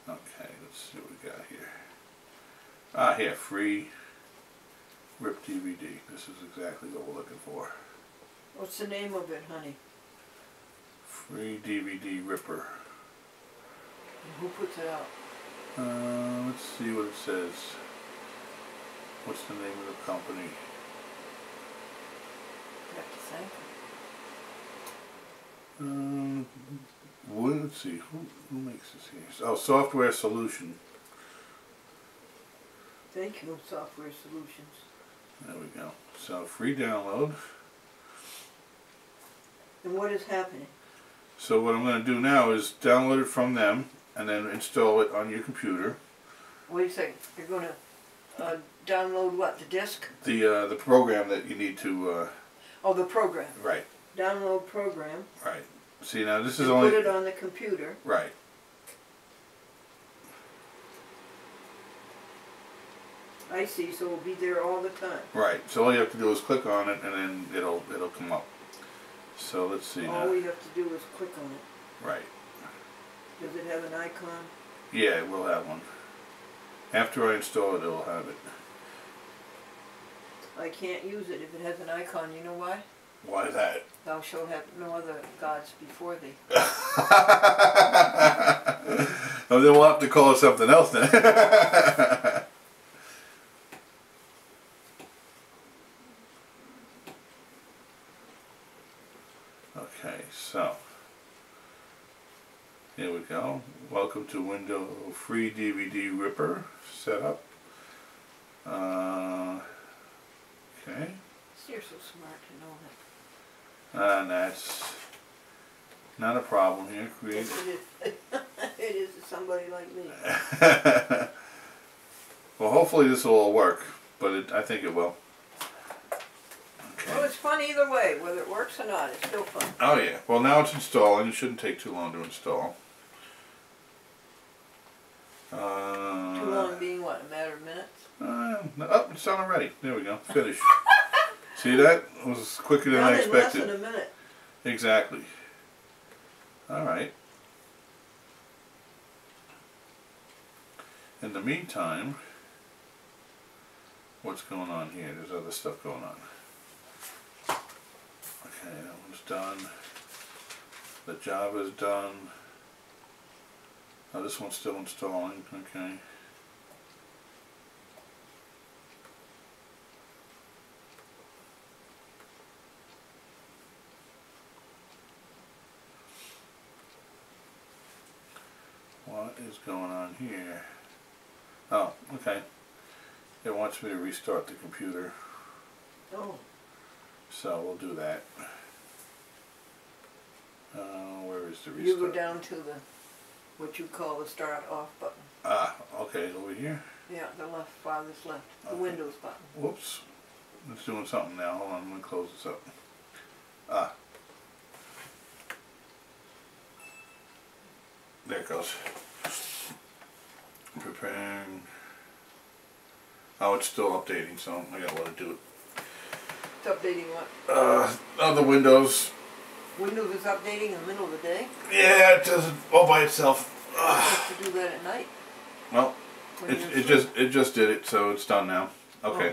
Okay, let's see what we got here. Ah, here, free RIP DVD. This is exactly what we're looking for. What's the name of it, honey? Free DVD Ripper. And who puts it out? Let's see what it says. What's the name of the company? You have to thank them. Well, let's see. Who makes this here? Oh, Software Solution. Thank you, Software Solutions. There we go. So, free download. And what is happening? So what I'm going to do now is download it from them and then install it on your computer. Wait a second. You're going to download what? The disc? The program that you need to. Oh, the program. Right. Download program. Right. See, now this is and only. Put it on the computer. Right. I see. So it'll be there all the time. Right. So all you have to do is click on it and then it'll come up. So let's see now. All we have to do is click on it. Right. Does it have an icon? Yeah, it will have one. After I install it, it'll have it. I can't use it if it has an icon. You know why? Why is that? Thou shalt have no other gods before thee. Oh, then we'll have to call it something else then. Okay, so here we go. Welcome to Windows Free DVD Ripper setup. Okay. You're so smart to know that. And that's not a problem here. Create. Yes, it is. It is to somebody like me. Well, hopefully this will all work, but I think it will. Okay. Well, it's fun either way. Whether it works or not, it's still fun. Oh yeah. Well, now it's installing. It shouldn't take too long to install. Too long being what? A matter of minutes? Oh, it's done already. There we go. Finish. See that? It was quicker than I Done in less expected. than a minute. Exactly. Alright. In the meantime, what's going on here? There's other stuff going on. Okay, that one's done. The Java's done. Oh, this one's still installing. Okay. What is going on here? Oh, okay. It wants me to restart the computer. Oh. So we'll do that. Where is the restart? You go down to the, what you call the start off button. Ah, okay, over here. Yeah, the left, farthest left. The Okay. Windows button. Whoops. It's doing something now. Hold on, I'm going to close this up. Ah. There it goes. Preparing. Oh, it's still updating, so I gotta let it do it. It's updating what? Other Windows. Windows is updating in the middle of the day? Yeah, it does it all by itself. You have to do that at night? Well, when you're it just did it, so it's done now. Okay.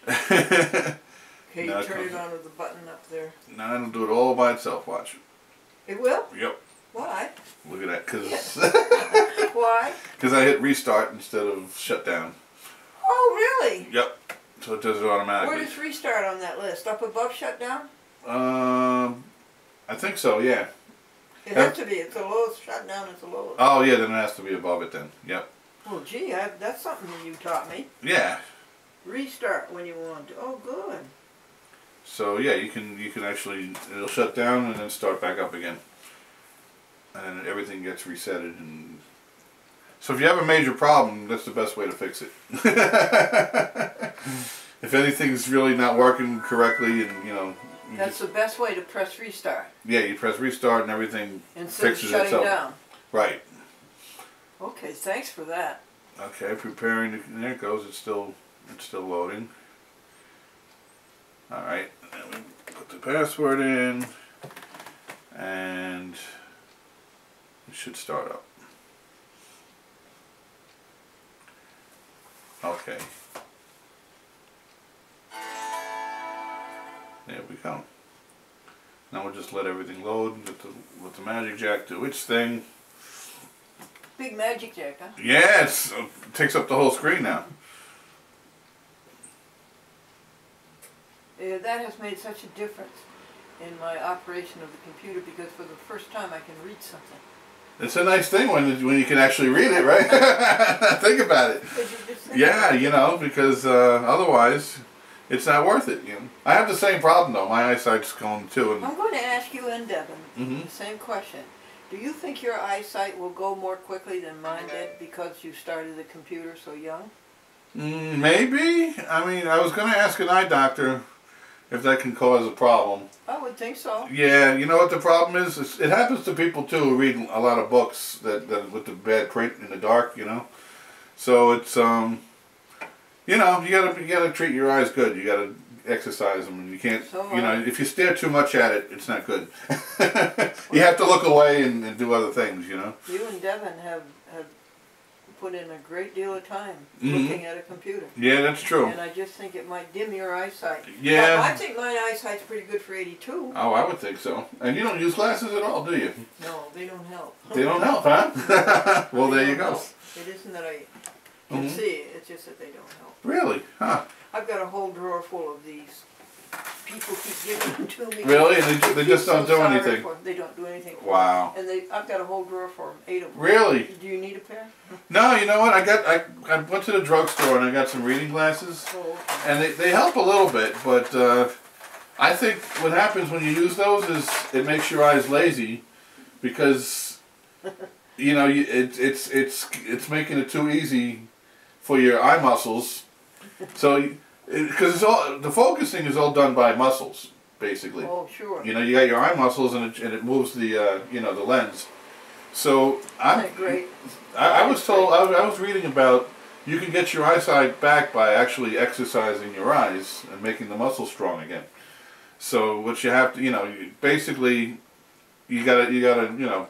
Oh, okay. Okay, Now you it turn it comes- on with the button up there. Now it'll do it all by itself. Watch. It will? Yep. Why? Look at that, cause Why? I hit restart instead of shut down. Oh, really? Yep. So it does it Where automatically. does restart on that list? Up above shutdown? I think so, yeah. It has to be. It's the lowest. Shutdown is the lowest. Oh yeah, then it has to be above it then. Yep. Well, gee, that's something that you taught me. Yeah. Restart when you want to. Oh, good. So yeah, you can actually, it'll shut down and then start back up again. And then everything gets resetted. And so if you have a major problem, that's the best way to fix it. If anything's really not working correctly, and you know, That's the best way to press restart yeah, you press restart and everything instead of fixes shutting itself. down. Right. Okay, thanks for that. Okay, preparing. There it goes. It's still loading. All right. And we put the password in, and it should start up. Okay. There we go. Now we'll just let everything load and let the Magic Jack do its thing. Big magic jack, huh? Yeah, it takes up the whole screen now. That has made such a difference in my operation of the computer because for the first time I can read something. It's a nice thing when you can actually read it, right? Think about it. Could you just think Yeah, about it? you know, because otherwise it's not worth it. You know, I have the same problem though. My eyesight's going too, and I'm going to ask you and Devin Mhm. the same question. Do you think your eyesight will go more quickly than mine did because you started the computer so young? maybe. I mean, I was going to ask an eye doctor if that can cause a problem. I would think so. Yeah, you know what the problem is? It happens to people too who read a lot of books that with the bad print in the dark. You know, so it's you know, you gotta treat your eyes good. You gotta exercise them, and you can't. So, you know, if you stare too much at it, it's not good. You have to look away and do other things. You know. You and Devin have put in a great deal of time Mhm. looking at a computer. Yeah, that's true. And I just think it might dim your eyesight. Yeah. But I think my eyesight's pretty good for 82. Oh, I would think so. And you don't use glasses at all, do you? No, they don't help. They don't help, huh? Well, They there you don't go. help. It isn't that I can Mhm. see, it's just that they don't help. Really? Huh? I've got a whole drawer full of these. People keep giving them to me. Really? And they I just feel don't so do sorry anything? for them. They don't do anything for Wow. them. And I've got a whole drawer for them, 8 of them. Really? Do you need a pair? No, you know what? I went to the drugstore and I got some reading glasses, Oh, okay. and they help a little bit, but I think what happens when you use those is it makes your eyes lazy, because you know it's making it too easy for your eye muscles. So because it's all the focusing is all done by muscles basically. Oh, sure. You know, you got your eye muscles and it moves the you know, the lens. So Isn't that great? I was told, I was reading about, you can get your eyesight back by actually exercising your eyes and making the muscles strong again. So what you have to, you know, basically, you gotta, you know.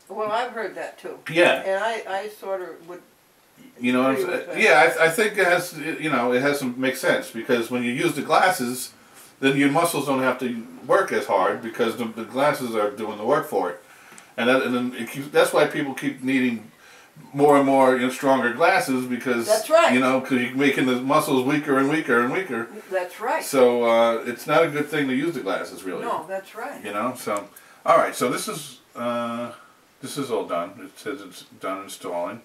Well, I've heard that too. Yeah. And I sort of would. You know what I'm agree with saying? that. Yeah, I think it has, you know, it has to make sense, because when you use the glasses, then your muscles don't have to work as hard because the glasses are doing the work for it. And then it keeps, that's why people keep needing more and more, you know, stronger glasses, because That's right. you know, because you're making the muscles weaker and weaker and weaker. That's right. So it's not a good thing to use the glasses, really. No, that's right. You know. So all right. So this is all done. It says it's done installing,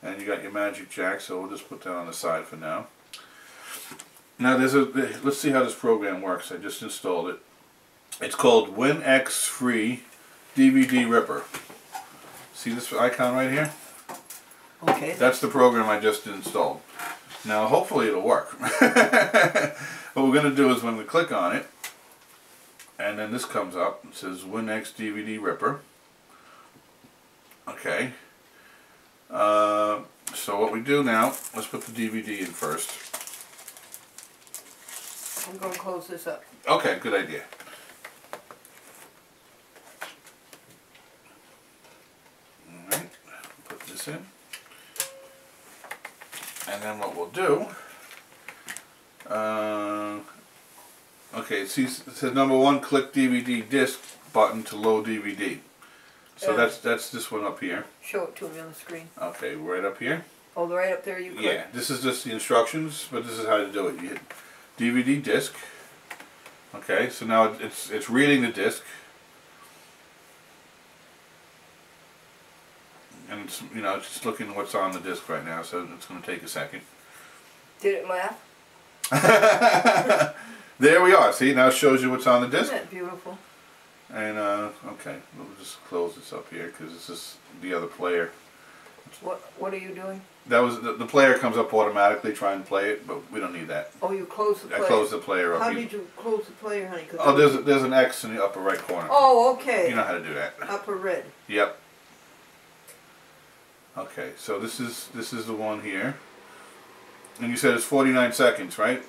and you got your Magic Jack. So we'll just put that on the side for now. Now let's see how this program works. I just installed it. It's called WinX Free DVD Ripper. See this icon right here? Okay. That's the program I just installed. Now hopefully it'll work. What we're going to do is when we click on it, and then this comes up, it says WinX DVD Ripper. Okay. So what we do now, let's put the DVD in first. I'm going to close this up. Okay, good idea. Alright, put this in. And then what we'll do, okay, see, it says number 1, click DVD disc button to load DVD. So Yeah. that's this one up here. Show it to me on the screen. Okay, right up here. Oh, right up there you click. Yeah, this is just the instructions, but this is how to do it. You hit DVD disc. Okay, so now it's reading the disc. And it's, you know, it's just looking at what's on the disc right now, so it's going to take a second. Did it laugh? There we are. See, now it shows you what's on the disc. Isn't that beautiful? And okay, we'll just close this up here because this is the other player. What are you doing? That was the player comes up automatically. Try and play it, but we don't need that. Oh, you close the player. I closed the player up. How did you close the player, honey? Oh, there's an X in the upper right corner. Oh, okay. You know how to do that. Upper red. Yep. Okay, so this is the one here, and you said it's 49 seconds, right?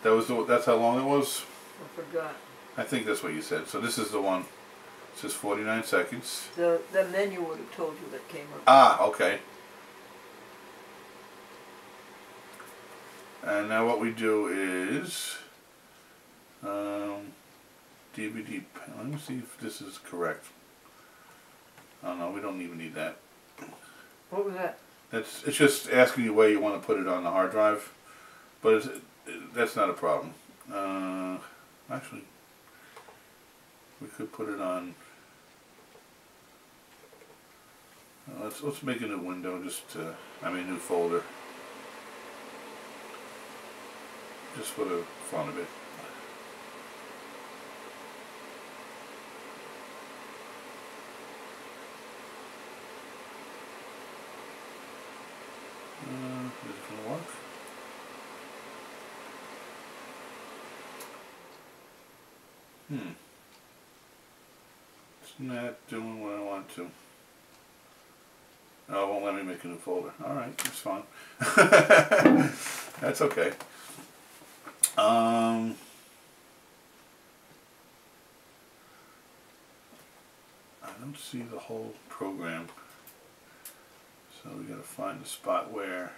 That's how long it was. I forgot. I think that's what you said. So this is the one. It says 49 seconds. The menu would have told you that came up. Ah, okay. And now what we do is DVD. Let me see if this is correct. Oh no, we don't even need that. What was that? It's just asking you where you want to put it on the hard drive, but that's not a problem. Actually, we could put it on. Let's make a new window. A new folder, just for the fun of it. Is it going to work? It's not doing what I want to. Oh, it won't let me make a new folder. Alright, that's fine. That's okay. I don't see the whole program. So we got to find the spot where.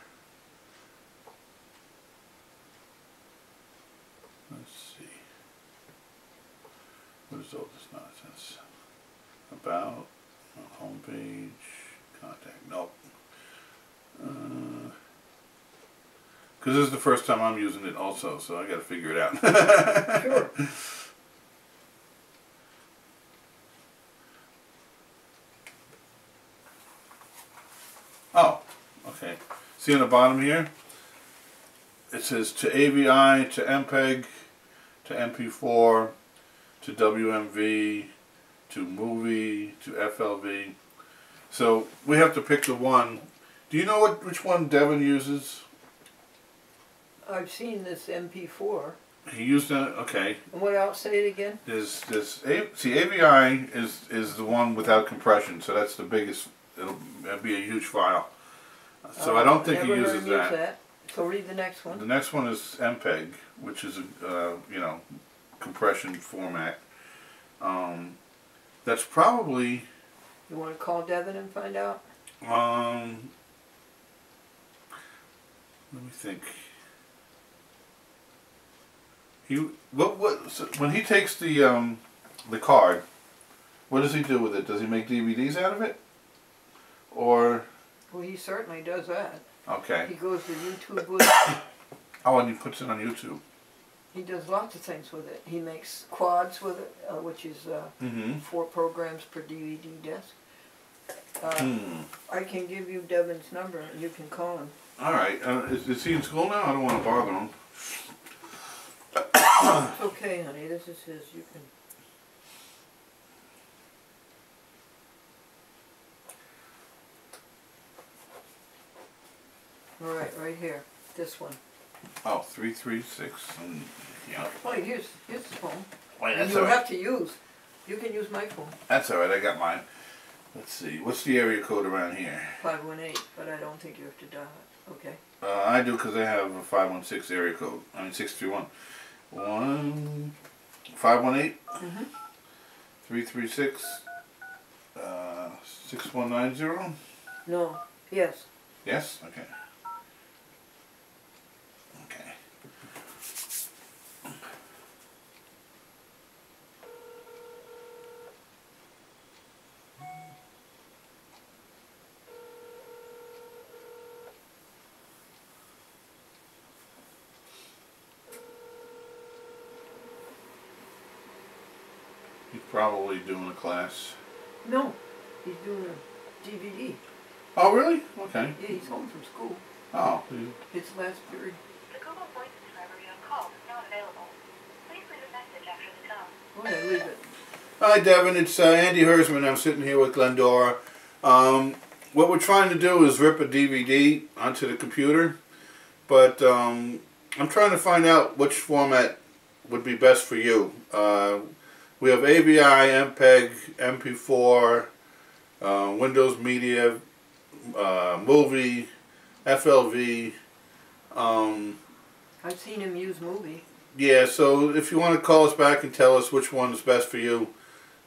Let's see. What is all this nonsense? About, home page, contact. Nope. Because this is the first time I'm using it also, so I got to figure it out. Sure. Oh, okay. See on the bottom here? It says to AVI, to MPEG, to MP4, to WMV, to movie, to FLV. So we have to pick the one. Do you know which one Devin uses? I've seen this MP4. He used it. Okay. And what else? Say it again. See, AVI is the one without compression, so that's the biggest. It'll be a huge file. So I don't think he uses that. So read the next one. The next one is MPEG, which is a compression format. That's probably. You want to call Devin and find out? Let me think. So when he takes the card, what does he do with it? Does he make DVDs out of it, or? Well, he certainly does that. Okay. He goes to YouTube with it. Oh, and he puts it on YouTube. He does lots of things with it. He makes quads with it, which is 4 programs per DVD disc. I can give you Devin's number and you can call him. Alright, is he in school now? I don't want to bother him. It's okay, honey. This is his. You can. Alright, right here. This one. Oh, 336. Yeah. Oh, here's his phone. Wait, And that's you'll alright. have to use. You can use my phone. That's alright, I got mine. Let's see, what's the area code around here? 518, but I don't think you have to dial it. Okay. I do because I have a 516 area code. 631. 518 336 6190. No. Yes. Yes? Okay. Okay. probably doing a class. No, he's doing a DVD. Oh, really? Okay. Yeah, he's home from school. Oh. It's last period. The Google Voice subscriber you have called is not available. Please leave a message after the tone. Okay, leave it. Hi, Devin. It's Andy Hersman. I'm sitting here with Glendora. What we're trying to do is rip a DVD onto the computer, but I'm trying to find out which format would be best for you. We have AVI, MPEG, MP4, Windows Media, Movie, FLV. I've seen him use movie. Yeah, so if you want to call us back and tell us which one is best for you.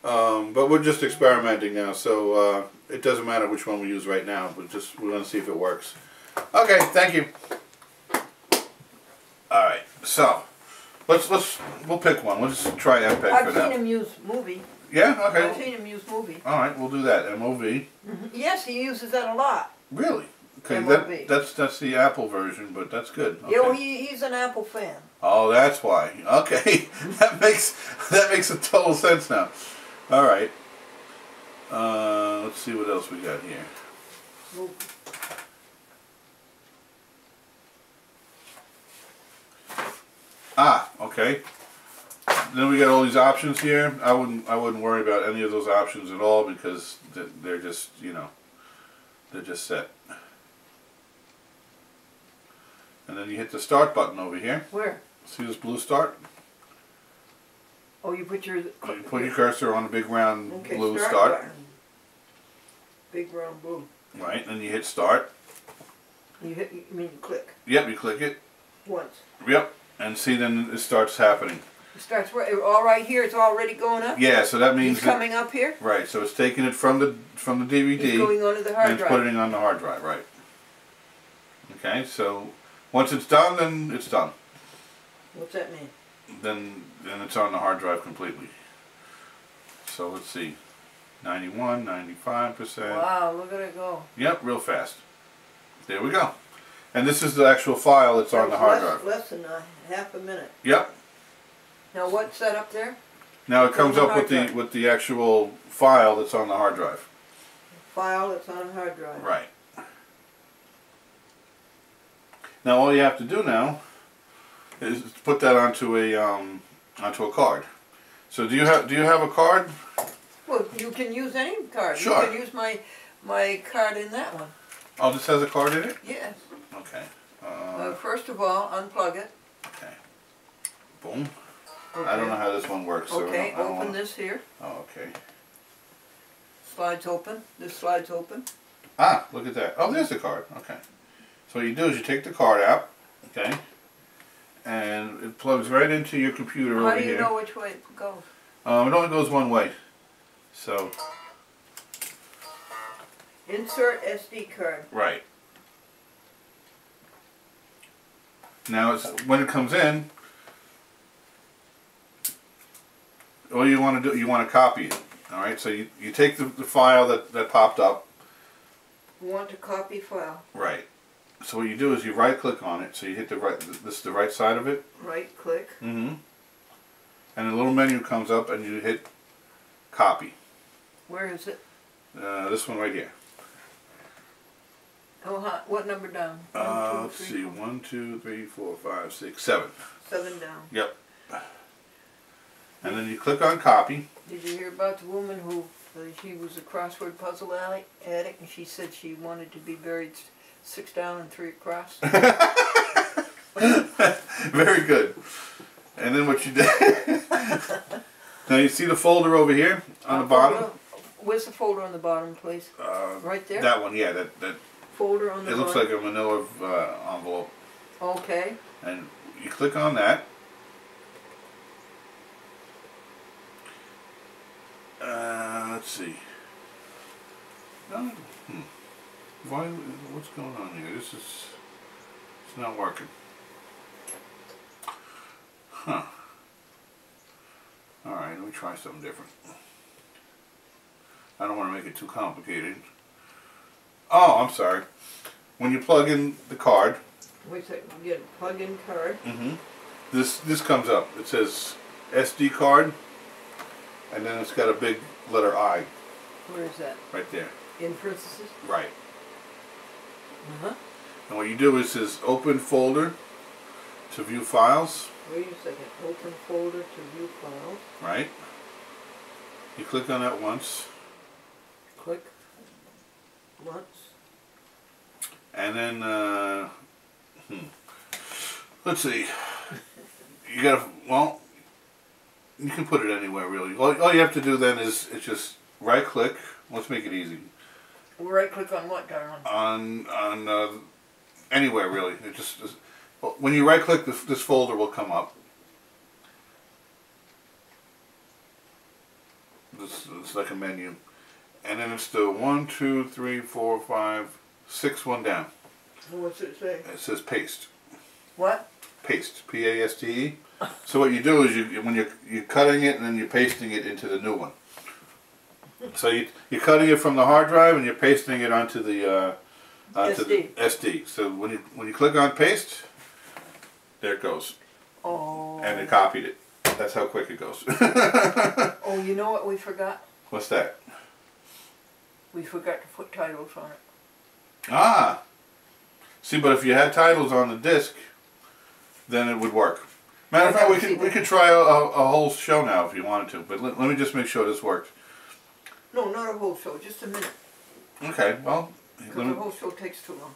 But we're just experimenting now, so it doesn't matter which one we use right now. We're going to see if it works. Okay, thank you. All right, so we'll pick one. Let's try MPEG for I've now. seen him use movie. Yeah, okay. I've seen him use movie. All right, we'll do that. MOV. Yes, he uses that a lot. Really? Okay, MOV. that's the Apple version, but that's good. Okay. Yeah, well, he's an Apple fan. Oh, that's why. Okay, that makes a total sense now. All right. Let's see what else we got here. Movie. Ah, okay. Then we got all these options here. I wouldn't worry about any of those options at all because they're just, you know, they're just set. And then you hit the start button over here. Where? See this blue start? Oh, you put your... You put your cursor on the big round Okay, blue start. button. Big round blue. Right, then you hit start. You mean you click Yep, you click it. once. Yep, and see then it starts happening. It starts all right here. It's already going up. Yeah, so that means He's coming up here. right. So it's taking it from the DVD. He's going onto the hard and drive. putting it on the hard drive, right? Okay, so once it's done, then it's done. What's that mean? Then it's on the hard drive completely. So let's see, 91, 95%. Wow, look at it go. Yep, real fast. There we go. And this is the actual file that's on the hard drive. Less than half a minute. Yep. Now what's that up there? Now it comes On the up with hard drive. with the actual file that's on the hard drive. File that's on a hard drive. Right. Now all you have to do now is put that onto a card. So do you have a card? Well, you can use any card. Sure. You can use my card in that one. Oh, this has a card in it? Yes. Okay. First of all, unplug it. Okay. Boom. Okay. I don't know how this one works. So Okay, I don't open wanna... this here. Oh, okay. Slides open. This slides open. Ah, look at that. Oh, there's the card. Okay. So what you do is you take the card out, okay, and it plugs right into your computer How over do you here. know which way it goes? It only goes one way. So, Insert SD card. right. Now, when it comes in, all you want to do, you want to copy it. All right, so you take the file that popped up. You want to copy file. Right. So what you do is you right click on it. So you hit the right. This is the right side of it. Right click. Mm-hmm. And a little menu comes up, and you hit copy. Where is it? This one right here. Oh, what number down? Let's see. 1, 2, 3, 4, 5, 6, 7. 7 down. Yep. And then you click on copy. Did you hear about the woman who she was a crossword puzzle addict, and she said she wanted to be buried 6 down and 3 across? Very good. And then what you did. Now you see the folder over here on the bottom. Where's the folder on the bottom, please? Right there. That one, yeah. That Folder on the it bottom. looks like a manila envelope. Okay. And you click on that. Let's see. Why? What's going on here? It's not working. Huh. All right, let me try something different. I don't want to make it too complicated. Oh, I'm sorry. When you plug in the card. Wait a second. You get a plug-in card. Mm-hmm. This comes up. It says SD card. and then it's got a big letter I Where is that? right there. In parentheses? Right. Uh-huh. And what you do is open folder to view files. Wait a second. Open folder to view files. Right. You click on that once. Click. Once. And then, let's see. You gotta, well, you can put it anywhere really. All you have to do then is just right click. Let's make it easy. Right click on what, darling? On anywhere really. It just when you right click, this folder will come up. It's like a menu, and then it's the 1, 2, 3, 4, 5, 6 one down. What's it say? It says paste. What? Paste. P-A-S-T-E. So what you do is when you're cutting it and then you're pasting it into the new one. So you're cutting it from the hard drive and you're pasting it onto the SD. So when you click on paste, there it goes. Oh. And it copied it. That's how quick it goes. Oh, you know what we forgot? What's that? We forgot to put titles on it. Ah. See, but if you had titles on the disc, then it would work. Matter of fact, we could try a whole show now if you wanted to. But let me just make sure this works. No, not a whole show. Just a minute. Okay. Well, Because the whole show takes too long.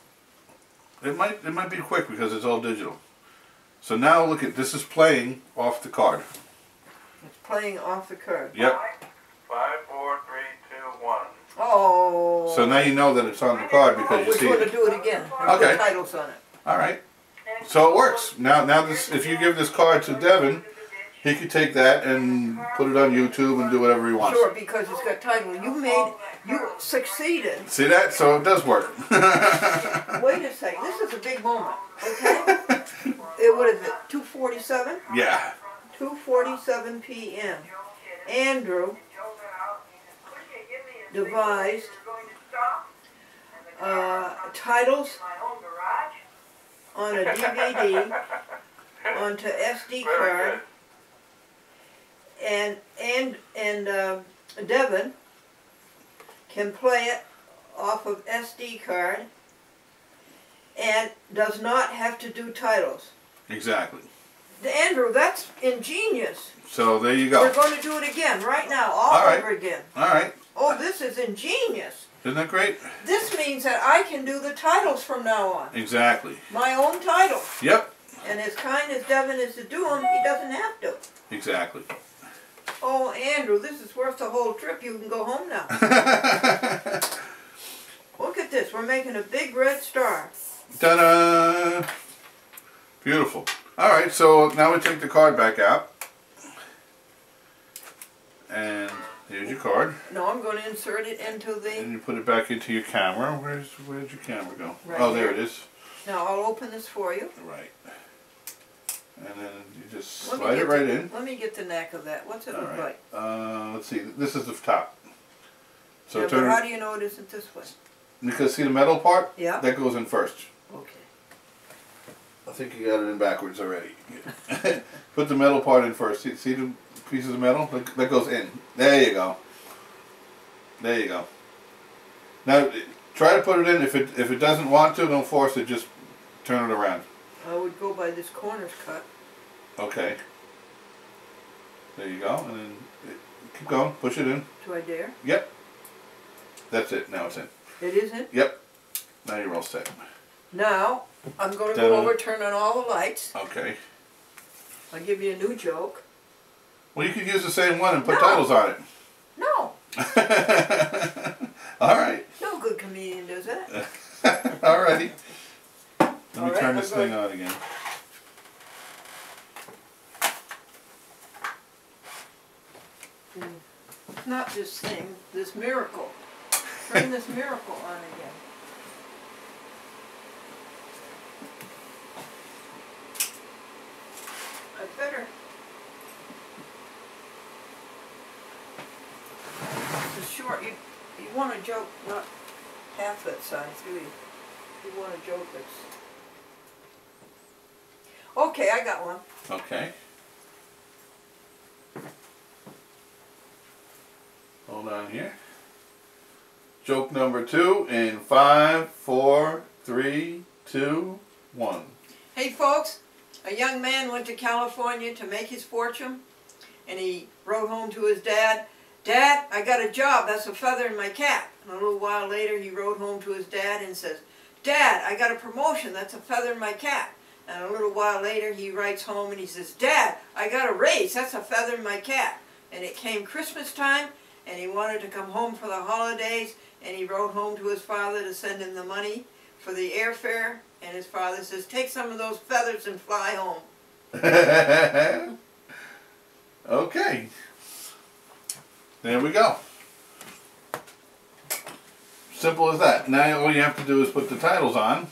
it might be quick because it's all digital. So now look at this is playing off the card. It's playing off the card. Yep. 5, 4, 3, 2, 1. Oh. So now you know that it's on the card because you see We're going it. to do it again. And Okay. Put titles on it. All right. So it works. Now this, if you give this card to Devin, he could take that and put it on YouTube and do whatever he wants. Sure, because it's got title. You succeeded. See that? So it does work. Wait a second. This is a big moment. Okay. What is it? 2:47. Yeah. 2:47 p.m. Andrew devised titles on a DVD onto SD card, and Devin can play it off of SD card and does not have to do titles. Exactly. Andrew, that's ingenious. So there you We're go. going to do it again, right now, all All right. over again. All right. Oh, this is ingenious. Isn't that great? This means that I can do the titles from now on. Exactly. My own titles. Yep. And as kind as Devin is to do them, he doesn't have to. Exactly. Oh, Andrew, this is worth the whole trip. You can go home now. Look at this. We're making a big red star. Ta-da! Beautiful. All right, so now we take the card back out. And here's your card. No, I'm going to insert it into And the... you put it back into your camera. Where's your camera go? Right Oh, there here. it is. Now, I'll open this for you. Right. And then you just Let me slide get it right the- in. Let me get the knack of that. What's it All look right. like? Let's see. This is the top. So Yeah, turn but it. how do you know it isn't this way? Because see the metal part? Yeah. That goes in first. Okay. I think you got it in backwards already. Put the metal part in first. See the pieces of metal? That goes in. There you go. There you go. Now try to put it in. If it doesn't want to, don't force it. Just turn it around. I would go by this corner's cut. Okay. There you go. And then keep going. Push it in. Do I dare? Yep. That's it. Now it's in. It isn't? Yep. Now you're all set. Now, I'm going to Ta-da. go over, turn on all the lights. Okay. I'll give you a new joke. Well, you could use the same one and put No. titles on it. No. All right. No good comedian does that. Alrighty. Let me All right, turn this I'm thing going- on again. Not this thing, this miracle. Turn this miracle on again. I better. It's short. You want a joke not half that size, do you? You want a joke that's. Okay, I got one. Okay. Hold on here. Joke number 2 in 5, 4, 3, 2, 1. Hey folks, a young man went to California to make his fortune, and he wrote home to his dad, "Dad, I got a job, that's a feather in my cap." And a little while later he wrote home to his dad and says, "Dad, I got a promotion, that's a feather in my cap." And a little while later he writes home and he says, "Dad, I got a raise, that's a feather in my cap." And it came Christmas time, and he wanted to come home for the holidays, and he wrote home to his father to send him the money for the airfare, and his father says, "Take some of those feathers and fly home." Okay. There we go. Simple as that. Now all you have to do is put the titles on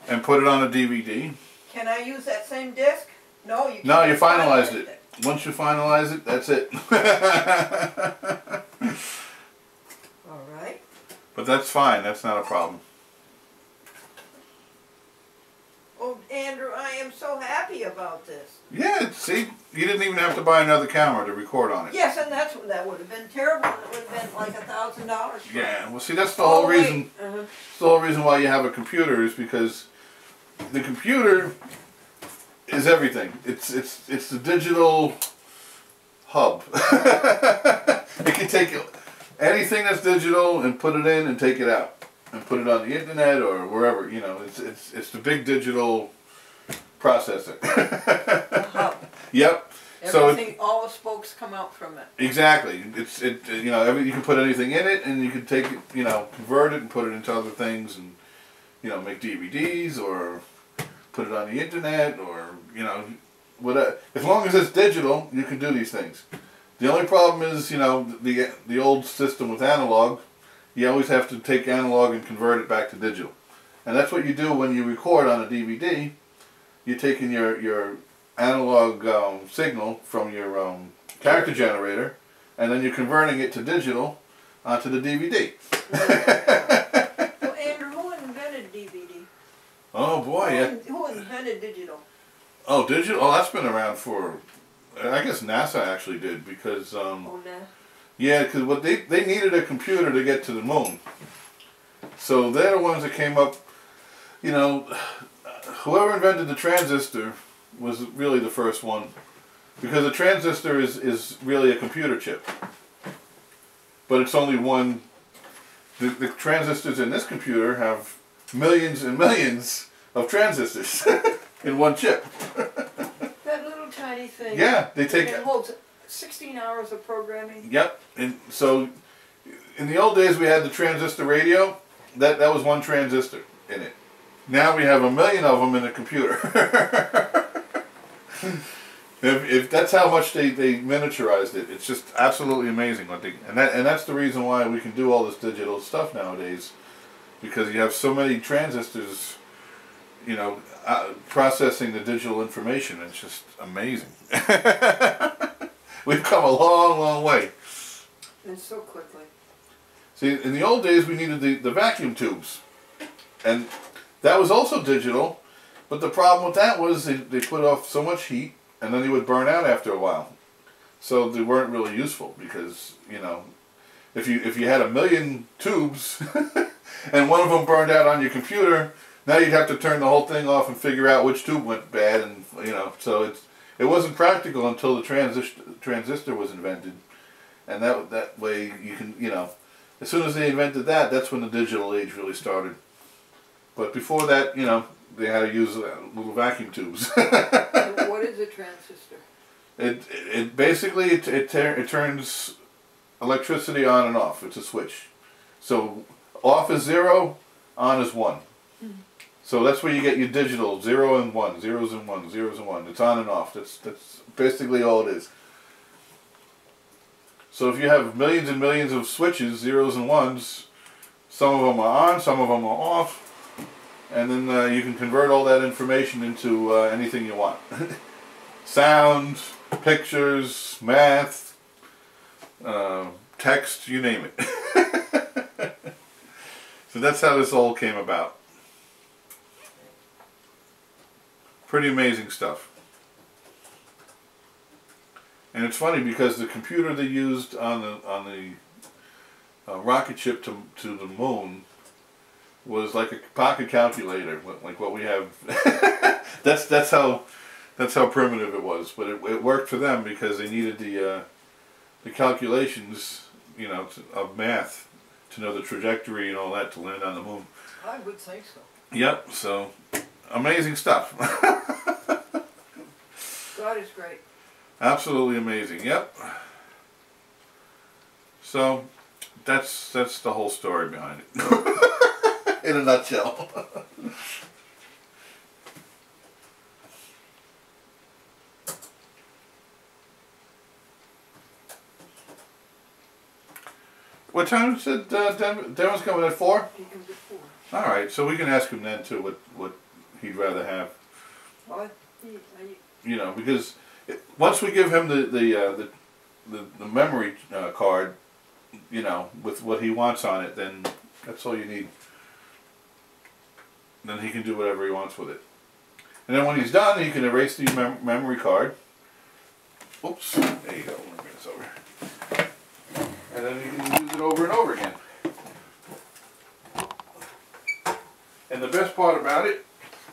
and put it on a DVD. Can I use that same disc? No, you can't. No, you finalized it. Once you finalize it, that's it. All right. But that's fine. That's not a problem. Oh, Andrew, I am so happy about this. Yeah, see? You didn't even have to buy another camera to record on it. Yes, and that would have been terrible. It would have been like $1,000. Yeah, well see, that's the whole reason. That's the whole reason why you have a computer is because the computer is everything. It's the digital hub. It can take anything that's digital and put it in and take it out and put it on the internet or wherever. You know, it's the big digital processor. The hub. Yep. Everything, all the spokes come out from it. Exactly. You know, you can put anything in it, and you can take it, you know, convert it and put it into other things, and you know, make DVDs or put it on the internet or you know, whatever. As long as it's digital, you can do these things. The only problem is, you know, the old system with analog. You always have to take analog and convert it back to digital, and that's what you do when you record on a DVD. You're taking your analog signal from your character generator, and then you're converting it to digital onto the DVD. Well, Andrew, who invented DVD? Oh boy, yeah. Who invented digital? Oh, digital. Oh, that's been around for. I guess NASA actually did because. Oh, nah. Yeah, because what they needed a computer to get to the moon, so they're the ones that came up. You know, whoever invented the transistor was really the first one, because a transistor is really a computer chip, but it's only one. The transistors in this computer have millions and millions of transistors in one chip. That little tiny thing. Yeah, they take. It holds 16 hours of programming. Yep, and so in the old days we had the transistor radio. That was one transistor in it. Now we have 1 million of them in a computer. if that's how much they miniaturized it, it's just absolutely amazing what they and that's the reason why we can do all this digital stuff nowadays, because you have so many transistors, you know, processing the digital information. It's just amazing. We've come a long, long way. And so quickly. See, in the old days we needed the vacuum tubes, and that was also digital. But the problem with that was they put off so much heat, and then they would burn out after a while. So they weren't really useful because, you know, if you had 1 million tubes and one of them burned out on your computer, now you'd have to turn the whole thing off and figure out which tube went bad, and you know, so it wasn't practical until the transistor was invented, and that way you can, you know, as soon as they invented that, that's when the digital age really started. But before that, you know, they had to use little vacuum tubes. What is a transistor? It basically it turns electricity on and off. It's a switch. So off is 0, on is 1. So that's where you get your digital 0 and 1, zeros and 1, zeros and 1. It's on and off. That's basically all it is. So if you have millions and millions of switches, zeros and ones, some of them are on, some of them are off, and then you can convert all that information into anything you want. Sound, pictures, math, text, you name it. So that's how this all came about. Pretty amazing stuff. And it's funny because the computer they used on the rocket ship to the moon was like a pocket calculator, like what we have. that's how primitive it was, but it worked for them because they needed the calculations, you know, of math to know the trajectory and all that to land on the moon. I would think so. Yep. So amazing stuff. God is great. Absolutely amazing. Yep. So that's the whole story behind it. In a nutshell. What time said Darren's coming at 4? He comes at 4. All right, so we can ask him then too what he'd rather have. Well, You know, because once we give him the memory card, you know, with what he wants on it, then that's all you need. Then he can do whatever he wants with it. And then when he's done, he can erase the memory card. Oops, there you go. Let me bring this over. And then you can use it over and over again. And the best part about it,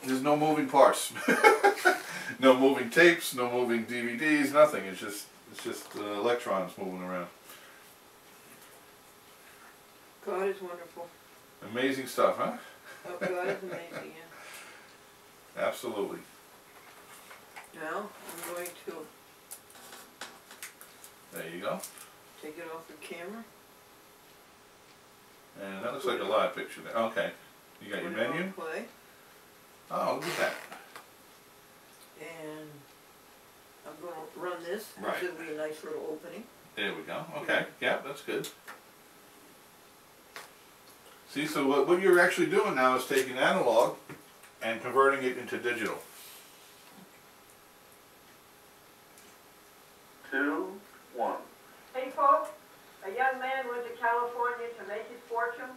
there's no moving parts. No moving tapes, no moving DVDs, nothing. It's just electrons moving around. God is wonderful. Amazing stuff, huh? Oh, God is amazing, yeah. Absolutely. Now, I'm going to There you go. take it off the camera. And that looks like a live picture there. Okay. You got your Put it on menu? Play, Oh, look at that. and I'm going to run this. Right. This will be a nice little opening. There we go. Okay. Yeah, that's good. See, so what you're actually doing now is taking analog and converting it into digital. 2, 1. Hey folks, a young man went to California to make his fortune,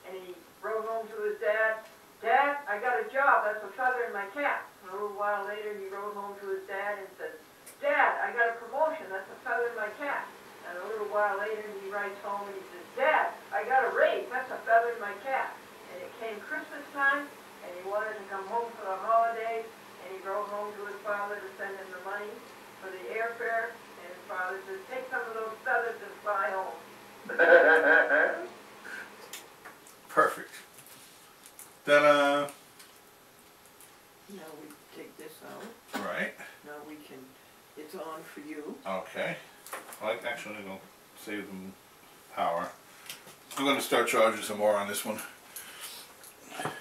and he wrote home to his dad, "Dad, I got a job, that's a feather in my cap." And a little while later he wrote home to his dad and said, "Dad, I got a promotion, that's a feather in my cap." And a little while later he writes home and he says, "Dad, I got a raise, that's a feather in my cap." And it came Christmas time, and he wanted to come home for the holidays, and he wrote home to his father to send him the money for the airfare, and his father says, "Take some of those feathers and fly home." Perfect. Ta-da! Now we take this out. Right. Now we can, it's on for you. Okay. Actually, I'm going to save them power. I'm going to start charging some more on this one. And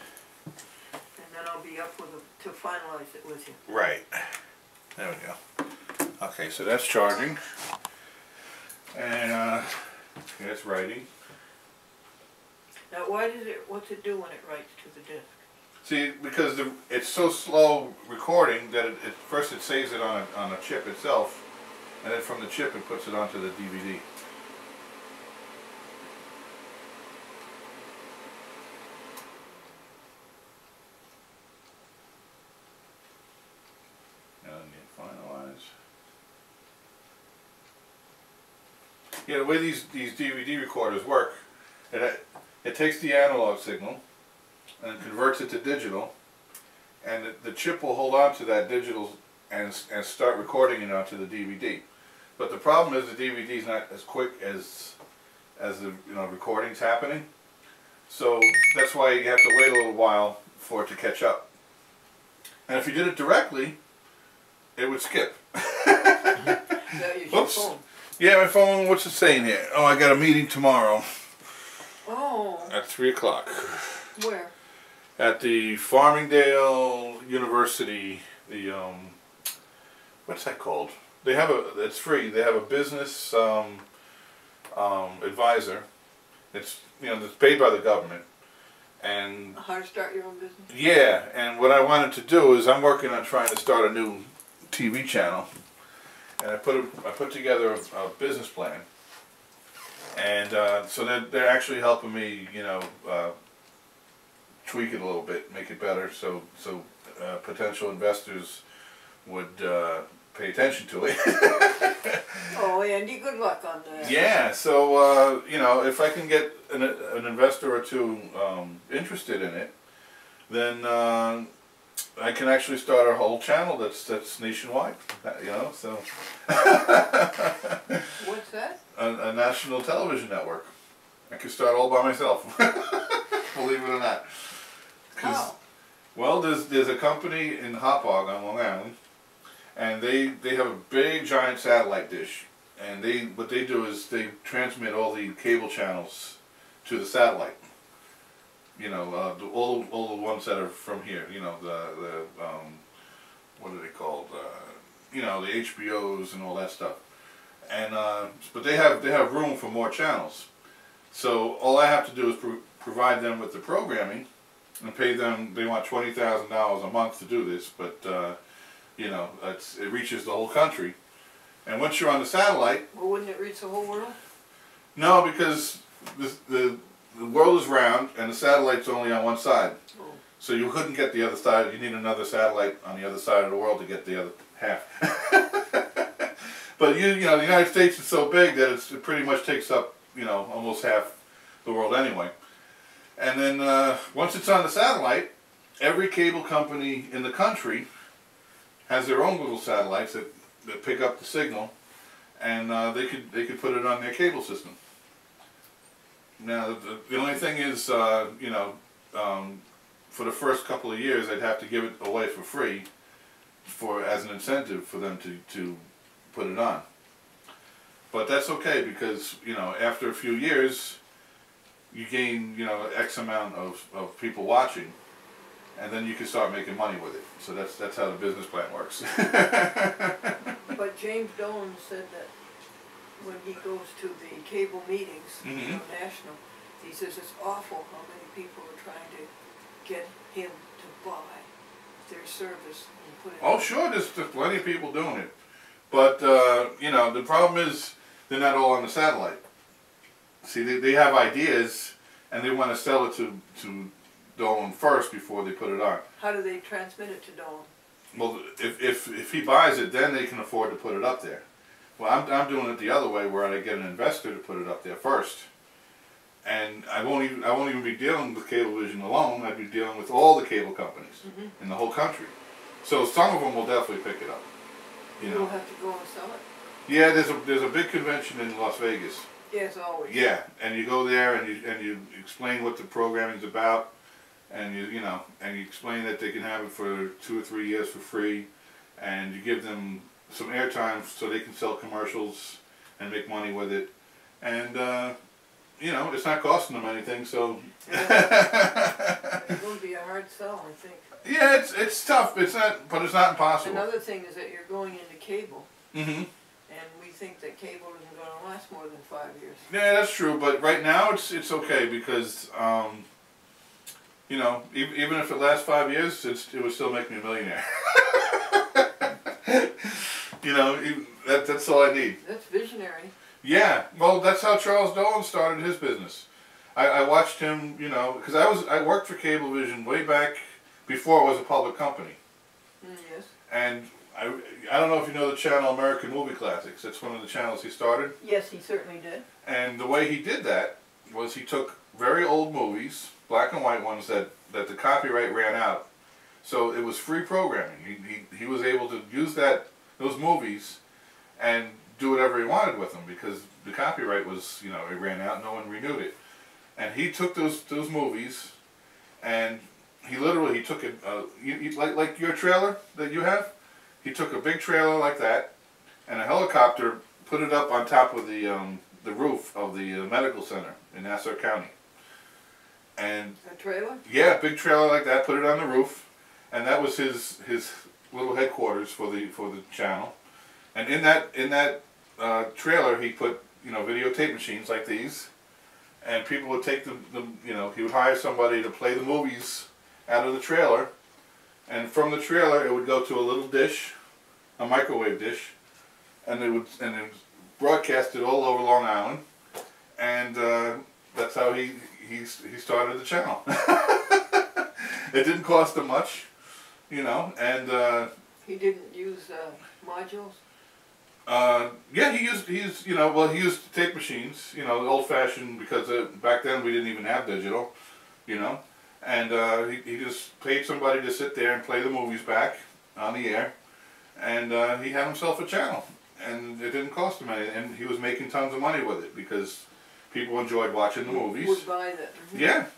then I'll be up with to finalize it with you. Right. There we go. Okay, so that's charging. And it's writing. Now what's it do when it writes to the disk? See, because it's so slow recording that first it saves it on a chip itself, and then from the chip it puts it onto the DVD. And you finalize. Yeah, the way these DVD recorders work, it takes the analog signal and converts it to digital, and the chip will hold on to that digital and start recording it onto the DVD. But the problem is the DVD is not as quick as the recording's happening, so that's why you have to wait a little while for it to catch up. And if you did it directly, it would skip. That is your Whoops. phone. Yeah, my phone. What's it saying here? Oh, I got a meeting tomorrow Oh, at 3 o'clock. where? At the Farmingdale University, what's that called? They have it's free. They have a business advisor. It's it's paid by the government, and How to start your own business? yeah. And what I wanted to do is I'm working on trying to start a new TV channel, and I put together a business plan, and so they're actually helping me, tweak it a little bit, make it better, so potential investors would pay attention to it. Oh, Andy, good luck on that. Yeah, so you know, if I can get an investor or two interested in it, then I can actually start a whole channel that's nationwide. You know, so What's that? a national television network. I could start all by myself. Believe it or not. 'Cause, How? well, there's a company in Hauppauge on Long Island, and they have a big giant satellite dish, and what they do is they transmit all the cable channels to the satellite. You know, all the ones that are from here. You know, the what are they called? You know, the HBOs and all that stuff. And but they have room for more channels. So all I have to do is provide them with the programming, and pay them. They want $20,000 a month to do this, but you know, it reaches the whole country. And once you're on the satellite, Well, wouldn't it reach the whole world? no, because the world is round and the satellite's only on one side. Oh. So you couldn't get the other side. You need another satellite on the other side of the world to get the other half. But you know, the United States is so big that it pretty much takes up, you know, almost half the world anyway. And then once it's on the satellite, every cable company in the country has their own little satellites that pick up the signal, and they could put it on their cable system. Now the only thing is, you know, for the first couple of years, I'd have to give it away for free, as an incentive for them to put it on. But that's okay, because you know, after a few years, you gain, you know, X amount of people watching, and then you can start making money with it. So that's how the business plan works. But James Dolan said that when he goes to the cable meetings, you know, national, he says it's awful how many people are trying to get him to buy their service and put it Oh, sure, there's plenty of people doing it. But, you know, the problem is they're not all on the satellite. See, they have ideas, and they want to sell it to Dolan first before they put it on. How do they transmit it to Dolan? Well, if he buys it, then they can afford to put it up there. Well, I'm doing it the other way, where I get an investor to put it up there first. And I won't even be dealing with Cablevision alone. I'd be dealing with all the cable companies in the whole country. So some of them will definitely pick it up. You You'll know. have to go and sell it? Yeah, there's a big convention in Las Vegas. Yes, always. Yeah, and you go there and you explain what the programming's about, and you know, and you explain that they can have it for 2 or 3 years for free, and you give them some airtime so they can sell commercials and make money with it, and you know, it's not costing them anything, so. Yeah. It's going to be a hard sell, I think. Yeah, it's tough. It's not, but it's not impossible. Another thing is that you're going into cable, Mm-hmm. and we think that cable isn't going to last more than 5 years. Yeah, that's true. But right now, it's okay, because you know, even if it lasts 5 years, it would still make me a millionaire. You know, that's all I need. That's visionary. Yeah, well, that's how Charles Dolan started his business. I watched him, you know, because I worked for Cablevision way back before it was a public company. Yes. And I don't know if you know the channel American Movie Classics. That's one of the channels he started. Yes, he certainly did. And the way he did that was he took very old movies, black and white ones that the copyright ran out. So it was free programming. He was able to use those movies and do whatever he wanted with them, because the copyright was, you know, it ran out, no one renewed it. And he took those movies, and he took it, like your trailer that you have. He took a big trailer like that, and a helicopter, put it up on top of the roof of the medical center in Nassau County. And A trailer? yeah, big trailer like that, put it on the roof, and that was his little headquarters for the channel. And in that trailer, he put, you know, videotape machines like these, and people would take you know, he would hire somebody to play the movies out of the trailer, and from the trailer it would go to a little dish, a microwave dish, and they would broadcast it all over Long Island, and that's how he started the channel. It didn't cost him much, you know, and He didn't use modules? Yeah, he used well, he used tape machines, old fashioned, because back then we didn't even have digital, and he just paid somebody to sit there and play the movies back on the air, and he had himself a channel, and it didn't cost him anything, and he was making tons of money with it because people enjoyed watching the movies. Would buy that.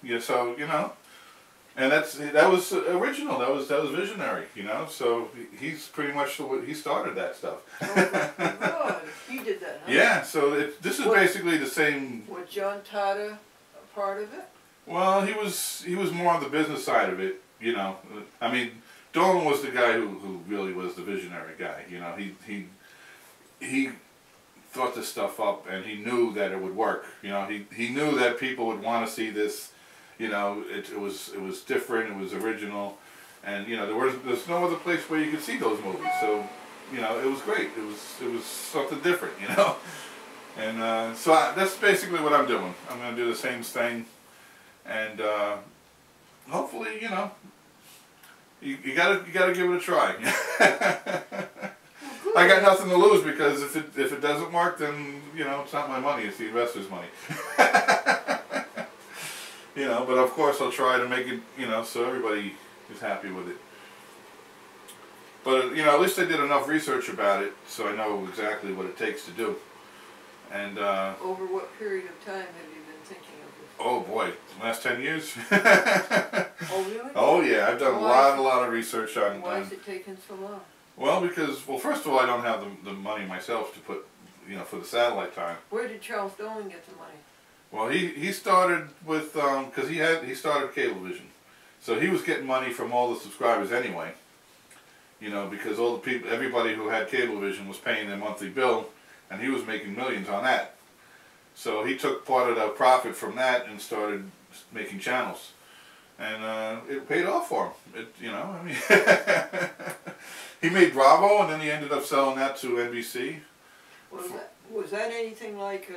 Yeah, so and that was original. That was visionary. So he's pretty much he started that stuff. Oh, God. He did that, huh? Yeah. So this is basically the same. Was John Tata a part of it? Well, he was more on the business side of it. I mean, Dolan was the guy who really was the visionary guy. He thought this stuff up, and he knew that it would work. He knew that people would want to see this. It was different. It was original, and there's no other place where you could see those movies. So it was great. It was something different. And so that's basically what I'm doing. I'm going to do the same thing, and hopefully you gotta give it a try. I got nothing to lose, because if it doesn't work, then it's not my money. It's the investor's money. But of course I'll try to make it, so everybody is happy with it. But, at least I did enough research about it, so I know exactly what it takes to do. And, over what period of time have you been thinking of this? Oh boy, last 10 years. Oh, really? Oh yeah, I've done a lot of research on... Why is it taking so long? Well, because, first of all, I don't have the money myself to put, for the satellite time. Where did Charles Dolan get the money? Well, he started with, because he started Cablevision. So he was getting money from all the subscribers anyway. Because all the people, everybody who had Cablevision was paying their monthly bill, and he was making millions on that. So he took part of the profit from that and started making channels. And it paid off for him. He made Bravo, and then he ended up selling that to NBC. Was that anything like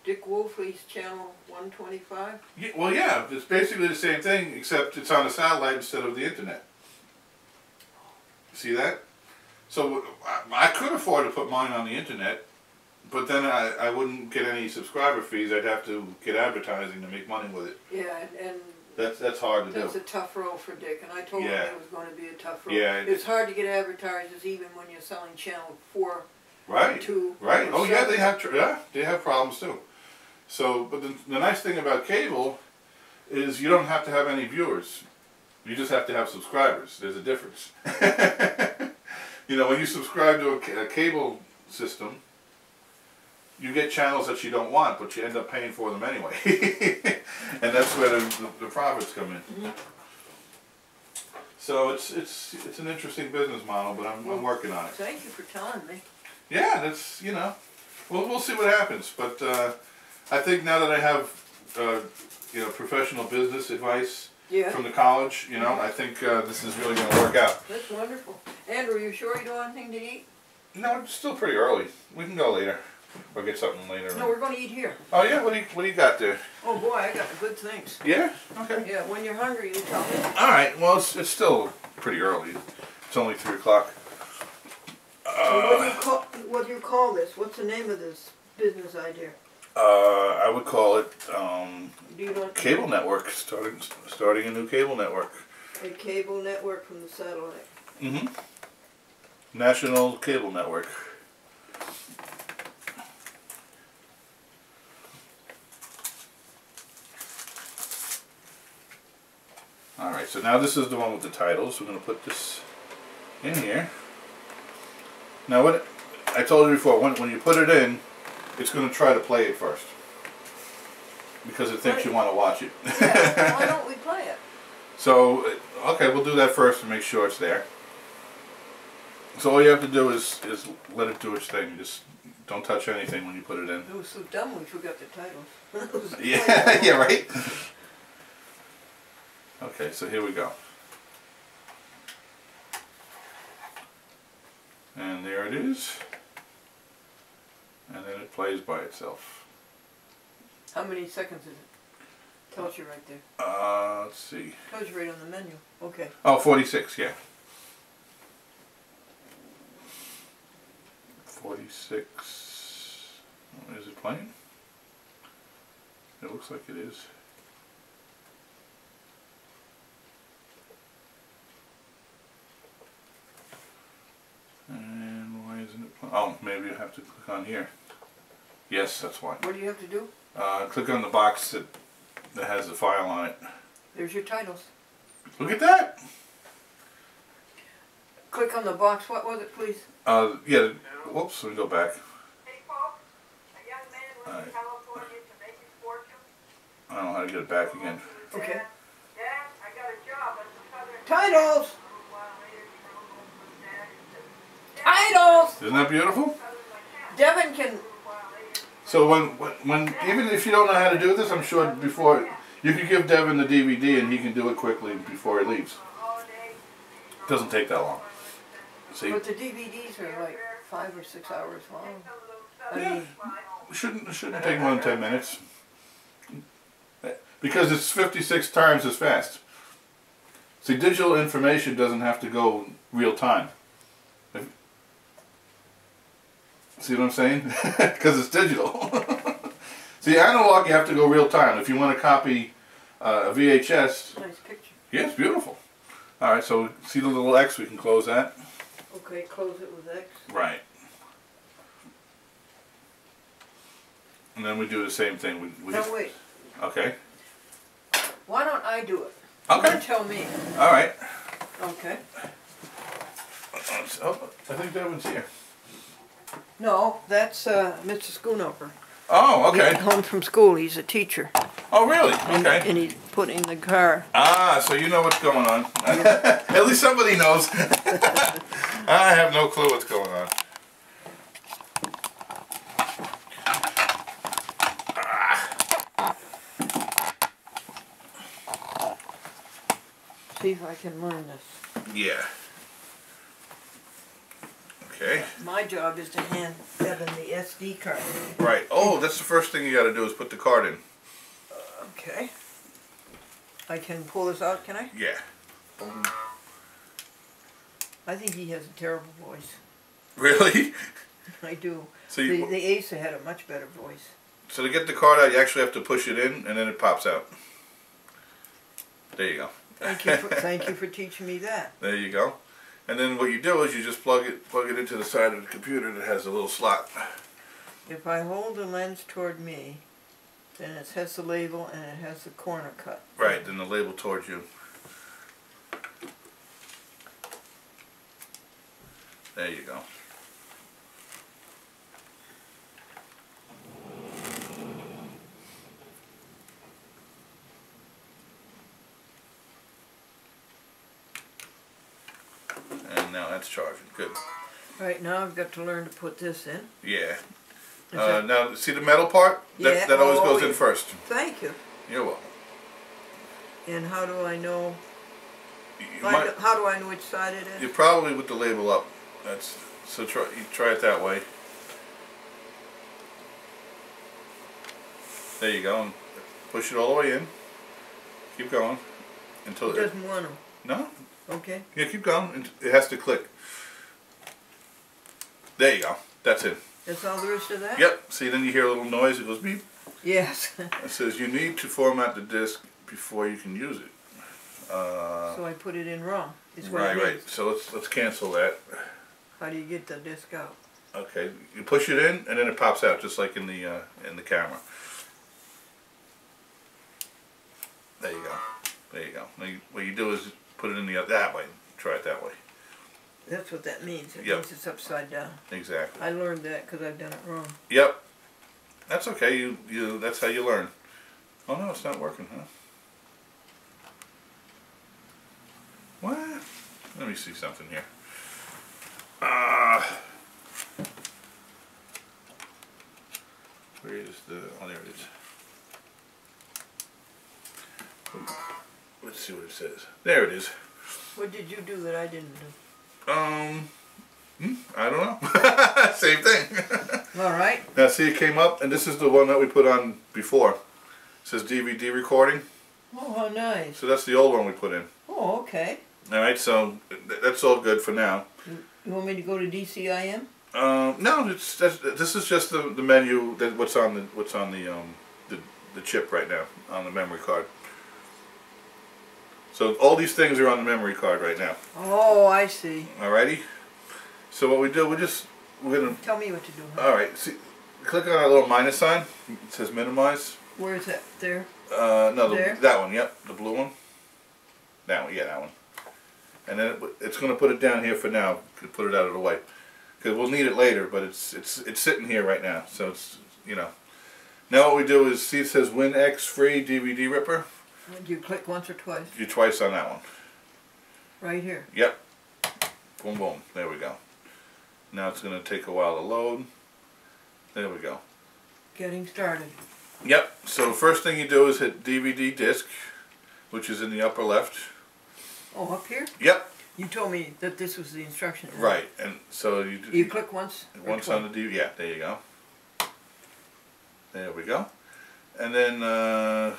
Dick Wolfley's channel 125? Yeah, well, yeah, it's basically the same thing, except it's on a satellite instead of the internet. See that? So I could afford to put mine on the internet, but then I wouldn't get any subscriber fees. I'd have to get advertising to make money with it. Yeah, and that's hard to do. That's a tough road for Dick, and I told him it was going to be a tough road. Yeah, it's hard to get advertisers even when you're selling channel 4. Right. 2. Right. Oh yeah, they have problems too. So, but the nice thing about cable is you don't have to have any viewers. You just have to have subscribers. There's a difference. When you subscribe to a cable system, you get channels that you don't want, but you end up paying for them anyway. And that's where the profits come in. Mm-hmm. So it's an interesting business model, but I'm working on it. Thank you for telling me. Yeah, that's we'll see what happens. But I think now that I have professional business advice from the college, I think this is really going to work out. That's wonderful. Andrew, you sure you don't want anything to eat? No, it's still pretty early. We can go later. Or get something later. No, we're going to eat here. Oh yeah, what do you got there? Oh boy, I got good things. Yeah? Okay. Yeah, when you're hungry, you tell me. Alright, well it's still pretty early. It's only 3 o'clock. What do you call this? What's the name of this business idea? I would call it cable network. Starting a new cable network. A cable network from the satellite. Mm-hmm. National Cable Network. Alright, so now this is the one with the titles. We're going to put this in here. Now what I told you before, when you put it in, it's going to try to play it first. Because it thinks you want to watch it. Yeah, why don't we play it? So, okay, we'll do that first and make sure it's there. So all you have to do is let it do its thing. Just don't touch anything when you put it in. It was so dumb we forgot the titles. Yeah, yeah, right? Okay, so here we go. And there it is. And then it plays by itself. How many seconds is it? Tells you right there. Let's see. Tells you right on the menu. Okay. Oh, 46, yeah. 46. Is it playing? It looks like it is. And why isn't it playing? Oh, maybe you have to click on here. Yes, that's why. What do you have to do? Click on the box that has the file on it. There's your titles. Look at that! Click on the box. What was it, please? Yeah, whoops, let me go back. Hey folks, a young man went Alright. to California to make his fortune. I don't know how to get it back again. Okay. Dad, I got a job as a southern. Titles! A little while later, he wrote home to his dad and said, Titles! Isn't that beautiful? Devin can. So when even if you don't know how to do this, I'm sure before you could give Devin the DVD and he can do it quickly before he leaves. Doesn't take that long. See? But the DVDs are like 5 or 6 hours long. I Yeah. mean, Shouldn't take more than 10 minutes. Because it's 56 times as fast. See, digital information doesn't have to go real time. See what I'm saying? Because it's digital. See, analog you have to go real time. If you want to copy a VHS, nice picture. yeah, it's beautiful. All right, so see the little X, we can close that. Okay, close it with X. Right. And then we do the same thing. We No, wait. Okay. Why don't I do it? Okay. You tell me. All right. Okay. Oh, I think Devin's here. No, that's Mr. Schoonover. Oh, He's okay. home from school. He's a teacher. Oh, really? Okay. And he's putting the car. Ah, so you know what's going on. At least somebody knows. I have no clue what's going on. See if I can learn this. Yeah. Okay. My job is to hand Devin the SD card. Right. Oh, that's the first thing you got to do is put the card in. Okay. I can pull this out, can I? Yeah. I think he has a terrible voice. Really? I do. So The Asa had a much better voice. So to get the card out, you actually have to push it in, and then it pops out. There you go. Thank you for teaching me that. There you go. And then what you do is you just plug it into the side of the computer that has a little slot. If I hold the lens toward me, then it has the label and it has the corner cut. Right, then the label towards you. There you go. And now that's charging. Good. Right, now I've got to learn to put this in. Yeah. Is that- Now, see the metal part? Yeah. That always Oh, goes yeah. in first. Thank you. You're welcome. And how do I know? You might, How do I know which side it is? you're probably with the label up. So try it that way. There you go. And push it all the way in. Keep going until It doesn't want them. No. Okay. Yeah, keep going. It has to click. There you go. That's it. That's all there is to that? Yep. See, then you hear a little noise. It goes beep. Yes. It says you need to format the disc before you can use it. So I put it in wrong. Is what Right, it right. is. So let's cancel that. How do you get the disc out? Okay, you push it in and then it pops out just like in the camera. There you go. There you go. Now what you do is put it in that way. Try it that way. That's what that means. It Yep. means it's upside down. Exactly. I learned that because I've done it wrong. Yep. That's okay. You that's how you learn. Oh no, it's not working, huh? What? Let me see something here. Where is the? Oh, there it is. Let's see what it says. There it is. What did you do that I didn't do? I don't know. Same thing. All right. Now see, it came up, and this is the one that we put on before. It says DVD recording. Oh, how nice. So that's the old one we put in. Oh, okay. All right, so that's all good for now. You want me to go to DCIM? No, this is just the menu that what's on the chip right now on the memory card. So all these things are on the memory card right now. Oh, I see. Alrighty. So what we do, we're gonna. Tell me what to do. Huh? All right. See, click on our little minus sign. It says minimize. Where is that? There? No, There? that one. Yep, the blue one. That one. Yeah, that one. And then it's gonna put it down here for now. Could put it out of the way, because we'll need it later. But it's sitting here right now. So it's Now what we do is see it says WinX free DVD ripper. Do you click once or twice? You twice on that one. Right here. Yep. Boom, boom. There we go. Now it's going to take a while to load. There we go. Getting started. Yep. So the first thing you do is hit DVD disc, which is in the upper left. Oh, up here? Yep. You told me that this was the instruction. Right. And so You click once? or once twice? on the DVD. Yeah, there you go. There we go. And then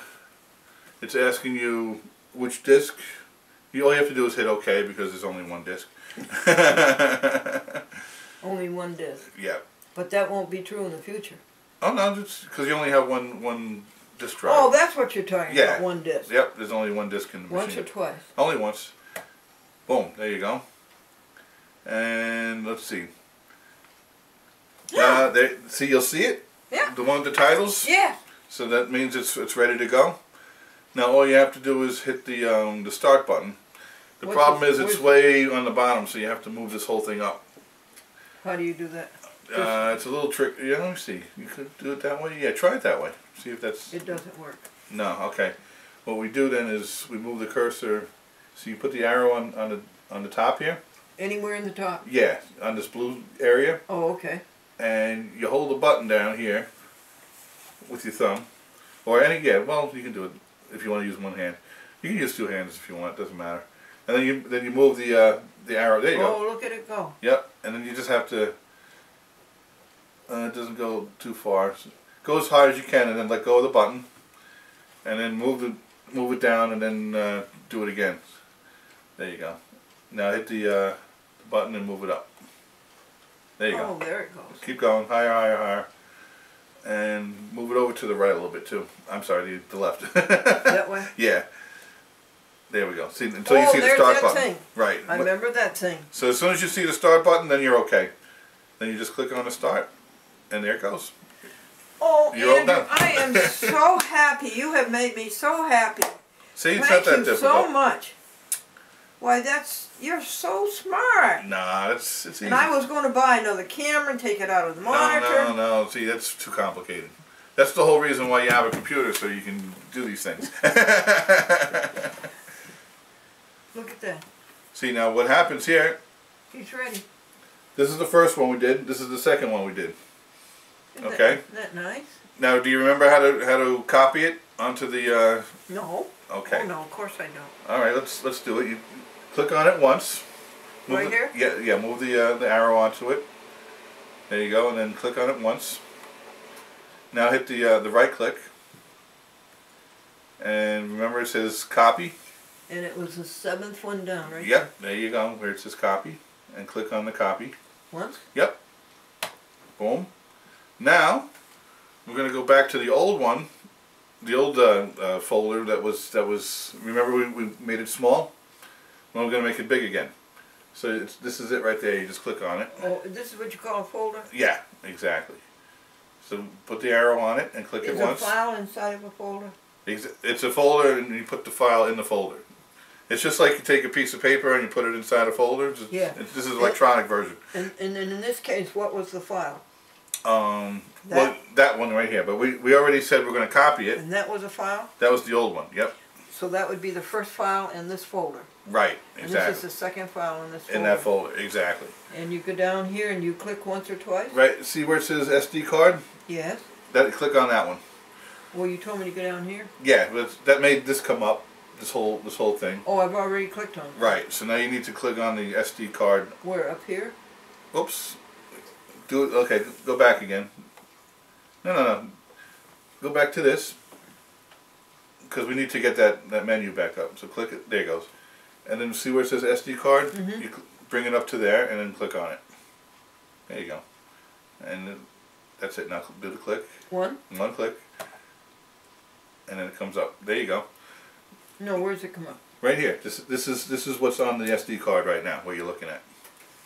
it's asking you which disc. All you have to do is hit OK because there's only one disc. Only one disc. Yeah. But that won't be true in the future. Oh no, just because you only have one disc drive. Oh, that's what you're talking Yeah. about, one disc. Yep, there's only one disc in the Once machine. or twice? Only once. Boom, there you go. And let's see. See, you'll see it? Yeah. The one with the titles? Yeah. So that means it's ready to go. Now all you have to do is hit the start button. The What's problem this- is it's where's- way on the bottom, so you have to move this whole thing up. How do you do that? It's a little trick. Yeah, let me see. You could do it that way. Yeah, try it that way. See if that's... It doesn't work. No, okay. What we do then is we move the cursor. So you put the arrow on the top here. Anywhere in the top? Yeah, on this blue area, Oh, okay. and you hold the button down here with your thumb, or any well, you can do it if you want to use one hand. You can use two hands if you want. It doesn't matter. And then you move the arrow. There you go. Oh, look at it go. Yep. And then you just have to. It doesn't go too far. Go as high as you can, and then let go of the button, and then move it down, and then do it again. There you go. Now hit the button and move it up. There you Oh, go. there it goes. Keep going, higher, higher, higher, and move it over to the right a little bit too. I'm sorry, the left. That way? Yeah. There we go. See, until you Oh, see the there's start that button. thing. Right. I remember that thing. So as soon as you see the start button, then you're okay. Then you just click on the start, and there it goes. Oh, You're all Andrew, done. I am so happy. You have made me so happy. See, it's Thank not that you difficult. so much. Why, you're so smart. Nah, it's easy. And I was going to buy another camera and take it out of the monitor. No. See, that's too complicated. That's the whole reason why you have a computer, so you can do these things. Look at that. See, now what happens here, He's ready. this is the first one we did, this is the second one we did. Isn't Okay. that nice? Now, do you remember how to copy it onto the, No. okay. Oh, no, of course I don't. Alright, let's do it. You click on it once. Move Right here? Yeah, move the arrow onto it. There you go, and then click on it once. Now hit the right click. And remember it says copy. And it was the 7th one down, right? Yep, there you go, where it says copy. And click on the copy. Once? Yep. Boom. Now, we're going to go back to the old one. The old folder that was remember we made it small? Well, we're going to make it big again. So this is it right there. You just click on it. Oh, this is what you call a folder? Yeah, exactly. So put the arrow on it and click Is it a once. file inside of a folder? It's a folder, and you put the file in the folder. It's just like you take a piece of paper and you put it inside a folder. Yeah. This is an electronic version. And in this case, what was the file? Well, that one right here. But we already said we're going to copy it. And that was a file? That was the old one. Yep. So that would be the first file in this folder. Right. And Exactly. this is the second file in this folder. In that folder. Exactly. And you go down here and you click once or twice? Right. See where it says SD card? Yes. Click on that one. Well, you told me to go down here? Yeah. That made this come up. This whole thing. Oh, I've already clicked on it. Right. So now you need to click on the SD card. Where, up here? Oops. Do it. Okay. Go back again. No. Go back to this. Because we need to get that menu back up. So click it. There it goes. And then see where it says SD card? Mhm. You bring it up to there and then click on it. There you go. And that's it. Now do the click. One? One click. And then it comes up. There you go. No, where's it come up? Right here. This is what's on the SD card right now. What you're looking at.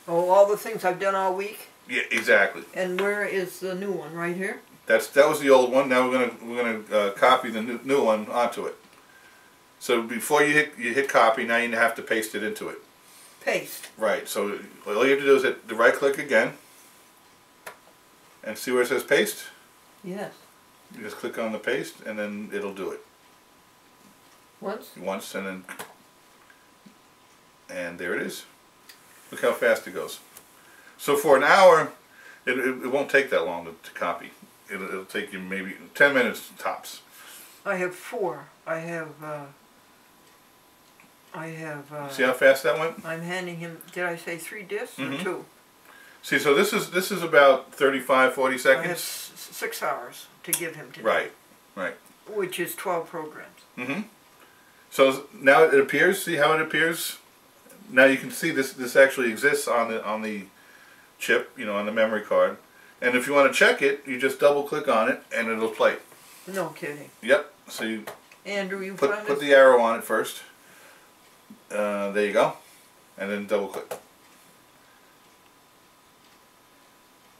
Oh, all the things I've done all week? Yeah, exactly. And where is the new one? Right here? That was the old one. Now we're gonna copy the new one onto it. So before you hit copy, now you have to paste it into it. Paste. Right. So all you have to do is hit the right click again, and see where it says paste. Yes. You just click on the paste, and then it'll do it Once? and there it is. Look how fast it goes. So for an hour, it won't take that long to copy. It'll take you maybe 10 minutes tops. I have 4. I have, See how fast that went? I'm handing him, did I say 3 discs or Mhm. 2? See, so this is about 35, 40 I have seconds. 6 hours to give him today. Right, right. Which is 12 programs. Mm-hmm. So now it appears. See how it appears? Now you can see this actually exists on the chip, on the memory card. And if you want to check it, you just double click on it and it'll play. No kidding. Yep. So you Andrew, you put found this? the arrow on it first. There you go, and then double click.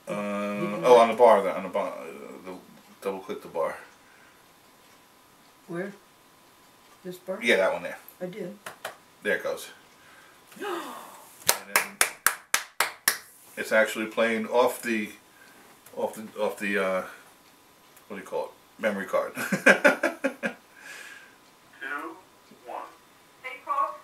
Oh, on the bar. On the bar. Double click the bar. Where? This bar? Yeah, that one there. I did. There it goes. And then it's actually playing off the what do you call it? Memory card. 2, 1. Hey folks,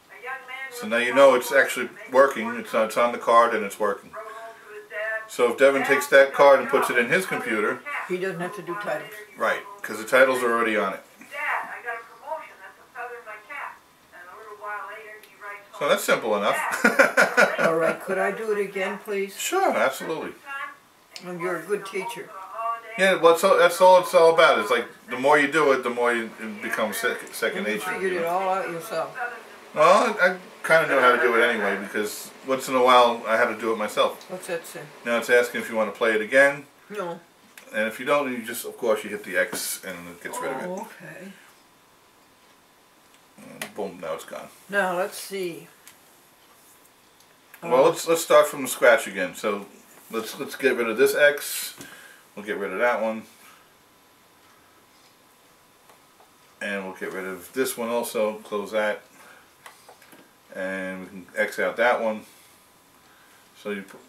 a young man So now you know it's actually working. It's on the card and it's working. wrote home to his dad. So if Devin takes that card and puts it in his computer, He doesn't have to do titles. right, because the titles are already on it. Dad, I got a promotion. That's a feather in my cap. And a little while later, he writes home. So that's simple enough. All right, could I do it again, please? Sure, absolutely. Oh, you're a good teacher. Yeah, well, that's all it's all about. It's like the more you do it, the more it becomes second You nature. figured it all out yourself. Well, I kind of know how to do it anyway because once in a while I had to do it myself. What's that say? Now it's asking if you want to play it again, No. and if you don't, you just, of course, you hit the X and it gets rid of it. Oh, okay. And boom, now it's gone. Now, let's see. Well, let's start from scratch again. So let's get rid of this X. We'll get rid of that one. And we'll get rid of this one also. Close that. And we can X out that one. So you put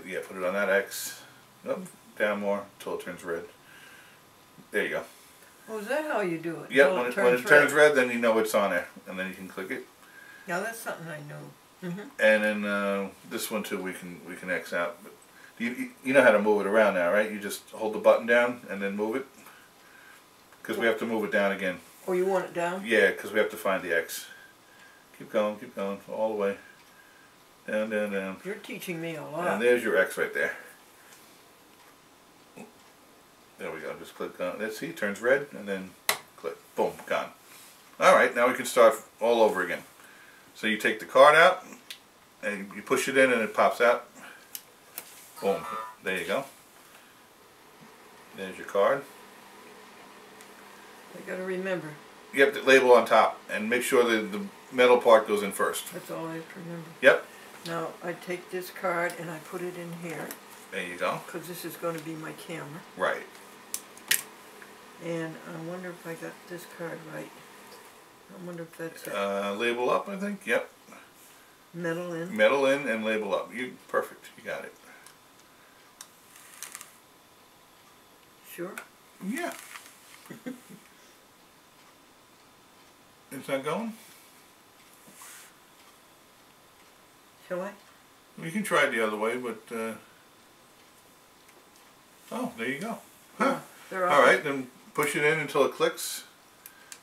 it on that X. Up, down more until it turns red. There you go. Oh, is that how you do it? Yep, Till when it turns red, then you know it's on there. And then you can click it. Now, that's something I know. Mm-hmm. And then this one too, we can X out. But you know how to move it around now, right? You just hold the button down and then move it. Because we have to move it down again. Oh, you want it down? Yeah, because we have to find the X. Keep going, all the way. Down, down, down. You're teaching me a lot. And there's your X right there. There we go, just click on it. Let's see, it turns red, and then click. Boom, gone. Alright, now we can start all over again. So you take the card out, and you push it in and it pops out. Boom, there you go. There's your card. I gotta remember. You have the label on top, and make sure the metal part goes in first. That's all I have to remember. Yep. Now, I take this card and I put it in here, There you go. because this is going to be my camera. Right. And I wonder if I got this card right. I wonder if that's it. Label up, I think. Yep. Metal in. Metal in and label up. You perfect. You got it. Sure. Yeah. Is that going? Shall I? We can try it the other way, but oh, there you go. Huh. They're All right, then push it in until it clicks.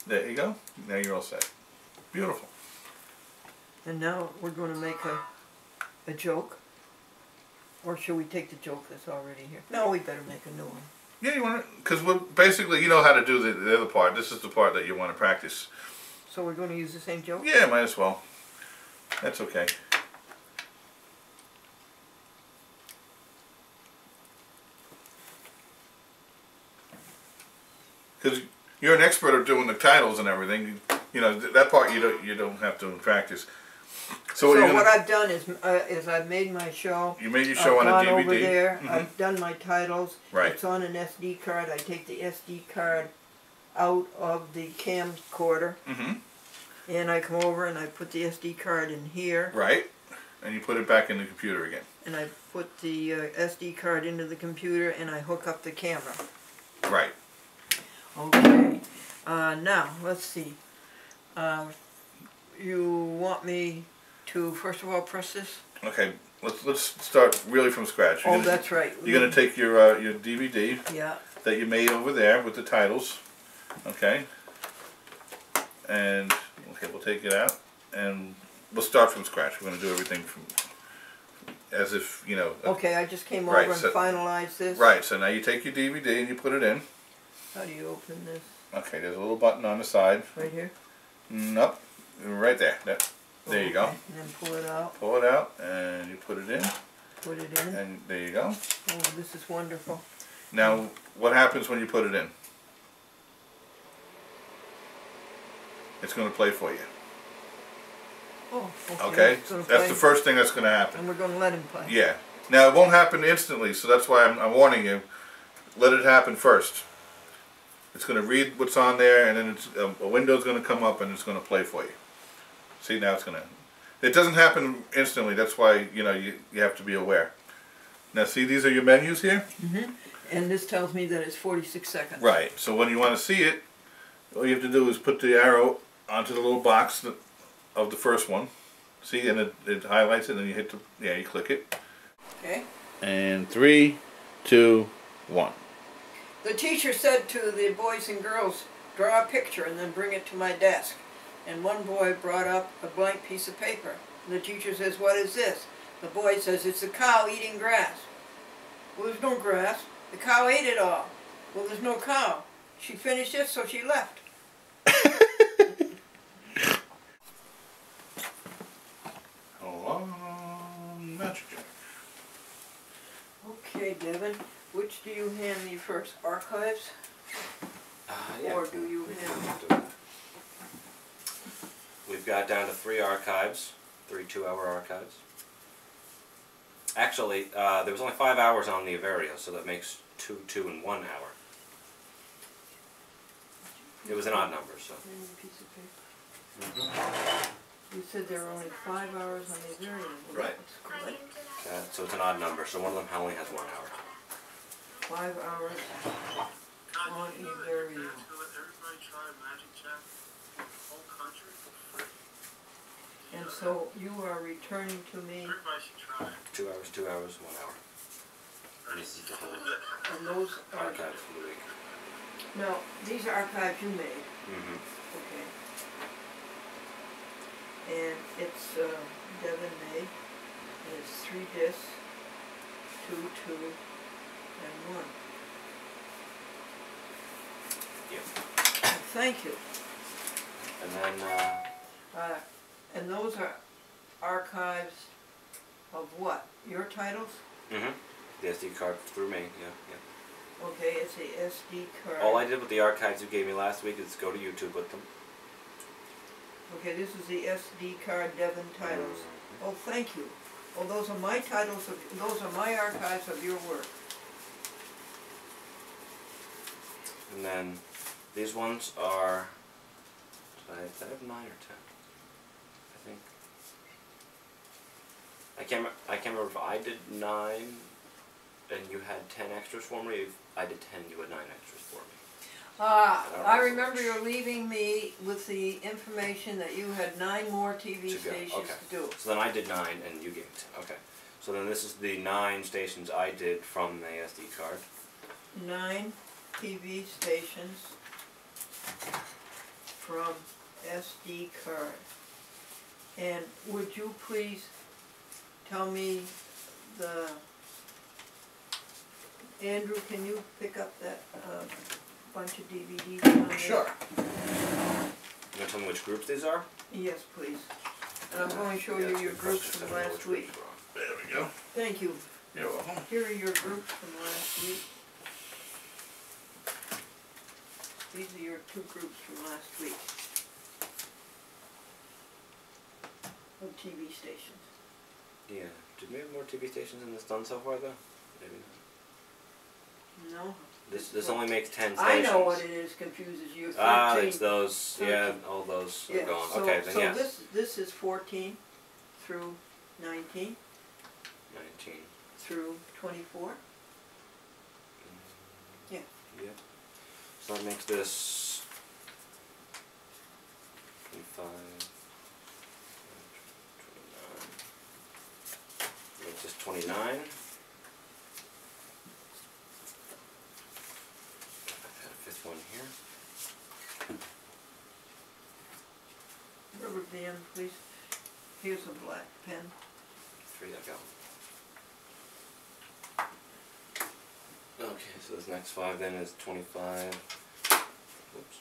There you go. Now you're all set. Beautiful. And now we're going to make a joke. Or should we take the joke that's already here? No, we better make a new one. Yeah, you want to, because we're basically, you know how to do the other part. This is the part that you want to practice. So we're going to use the same joke? Yeah, might as well. That's okay. because you're an expert at doing the titles and everything. You know that part you don't have to practice. So, what I've done is I've made my show. You made your show I've on a gone DVD. over there. I've done my titles. Right. It's on an SD card. I take the SD card out of the camcorder, and I come over and I put the SD card in here. Right. And you put it back in the computer again. And I put the SD card into the computer and I hook up the camera. Right. Okay. Now let's see. You want me to first of all press this? Okay. Let's start really from scratch. That's right. You're gonna take your DVD that you made over there with the titles. Okay. And okay, we'll take it out and we'll start from scratch. We're gonna do everything from as if you know. Okay, I just came over and finalized this. Right. So now you take your DVD and you put it in. How do you open this? Okay. There's a little button on the side. Right here. Nope. Right there. There you go. And then pull it out. Pull it out and you put it in. Put it in. And there you go. Oh, this is wonderful. Now, what happens when you put it in? It's going to play for you. Oh, Okay? That's the first thing that's going to happen. And we're going to let him play. Yeah. Now, it won't happen instantly, so that's why I'm warning you. Let it happen first. It's going to read what's on there, and then it's, a window's going to come up, and it's going to play for you. See, now it's going to... It doesn't happen instantly. That's why, you know, you have to be aware. Now, see, these are your menus here? And this tells me that it's 46 seconds. Right. So when you want to see it, all you have to do is put the arrow onto the little box of the first one. See, and it highlights it, and you hit the... you click it. Okay. And 3, 2, 1. The teacher said to the boys and girls, draw a picture and then bring it to my desk. And one boy brought up a blank piece of paper. The teacher says, what is this? The boy says, it's a cow eating grass. Well, there's no grass. The cow ate it all. Well, there's no cow. She finished it, so she left. Hold on, Magic Jack. Okay, Devin, which do you hand me first? Archives? Yeah. Or do you hand... We've got down to 3 archives, 3 2-hour archives. Actually, there was only 5 hours on the Averio, so that makes 2, 2, and 1 hour. It was an odd number, so. Piece of paper. You said there were only 5 hours on the Averio. Right. So it's an odd number, so one of them only has 1 hour. 5 hours on Averio. And so you are returning to me, 2 hours, 2 hours, 1 hour. And this is the whole and those are, archive for the week. now, these are archives you made, Mm-hmm. okay. And it's Devin made, and it's 3 discs, 2, 2, and 1. Yep. Thank you. And then, And those are archives of what? Your titles? mm-hmm. The SD card through me, yeah. Okay, it's a SD card. All I did with the archives you gave me last week is go to YouTube with them. Okay, this is the SD card Devin titles. Oh, thank you. Oh, those are my titles, those are my archives of your work. And then these ones are, did I have 9 or 10? I think. I can't remember if I did 9 and you had 10 extras for me. If I did 10, you had 9 extras for me. I remember you're leaving me with the information that you had 9 more TV stations to do. So then I did 9 and you gave me 10. Okay. So then this is the 9 stations I did from the SD card. 9 TV stations from SD card. And would you please tell me Andrew, can you pick up that bunch of DVDs on there? Sure. You want to tell me which groups these are? Yes, please. And I'm going to show you your groups from last week. There we go. Thank you. You're welcome. Here are your groups from last week. These are your two groups from last week of TV stations. Yeah. Did we have more TV stations than this done so far though? Maybe not. No? This only makes 10 stations. I know what it is, confuses you. 13. Ah, it's those. 13. Yeah, all those Yeah, are gone. so, Okay, then so yes. this is 14 through 19 19. through 24. Yeah. Yep. So that makes this 25, 29. Makes this 29. I had a fifth one here. Rubber band, please. Here's a black pen. 3, I got. Okay, so this next 5 then is 25. Whoops.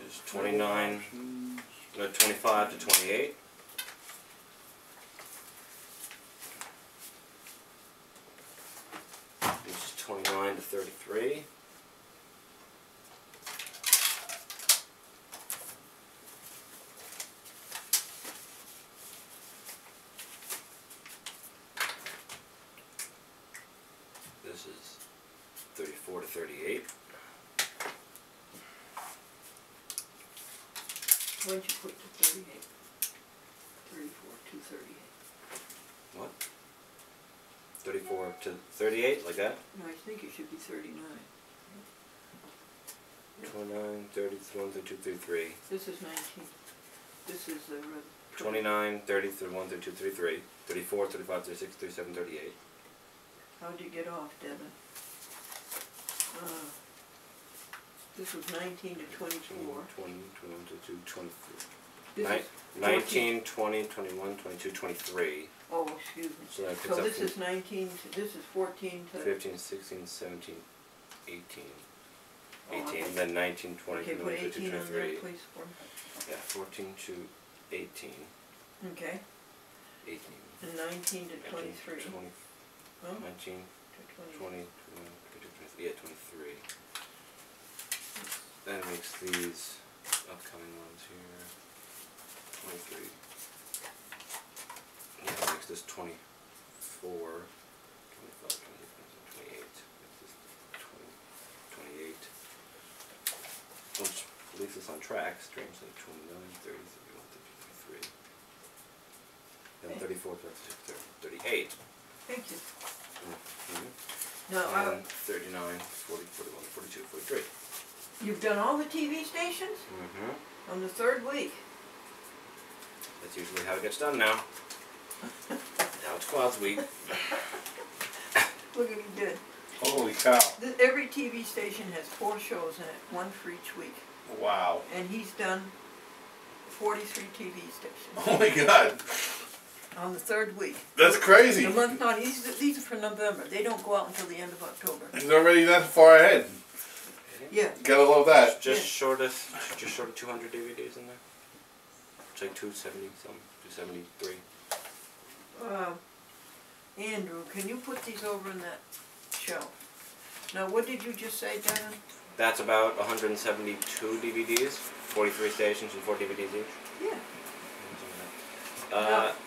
Is 29. No, 25 to 28. This is 29 to 33. This is 34 to 38. Why'd you put to 38? 34 to 38. What? 34 to 38, like that? No, I think it should be 39. 29, 30, 31, 32, 33. This is 19. This is the 29, 30, 31, 32, 33. 34, 35, 36, 37, 38. How'd you get off, Devin? This was 19 to 24. 20, 21, 22, 23. This is 19, 20, 21, 22, 23. Oh, excuse me. So that picks So up this from is 19, this is 14 to... 15, 16, 17, 18. Oh, 18, and then 19, 20, Okay, 21, put 22, 18 on there, 23. please, for me. Yeah, 14 to 18. Okay, 18. and 19 to 19, 23. 20, Huh? 19, To 20, 21, 22, 23. Yeah, 23. That makes these upcoming ones here 23. Yeah, that makes this 24, 25, 26, 27, 28. Makes this 20, 28. Which leaves us on track, strangely, 29, 30, 31, 32, 33. Then 34, 36, 38. Thank you. Mm-hmm. Now, And 39, 40, 41, 42, 43. you've done all the TV stations Mm-hmm. on the third week. That's usually how it gets done now. Now it's Quad's week. Look at you did. Holy cow. Every TV station has 4 shows in it, 1 for each week. Wow. And he's done 43 TV stations Oh my God. on the third week. That's crazy. The month, no, these are for November. They don't go out until the end of October. He's already that far ahead. Yeah. Gotta love that. Just Yeah. short of 200 DVDs in there. It's like 270 something, 273. Andrew, can you put these over in that shelf? Now, what did you just say, Devin? That's about 172 DVDs, 43 stations and 4 DVDs each. Yeah.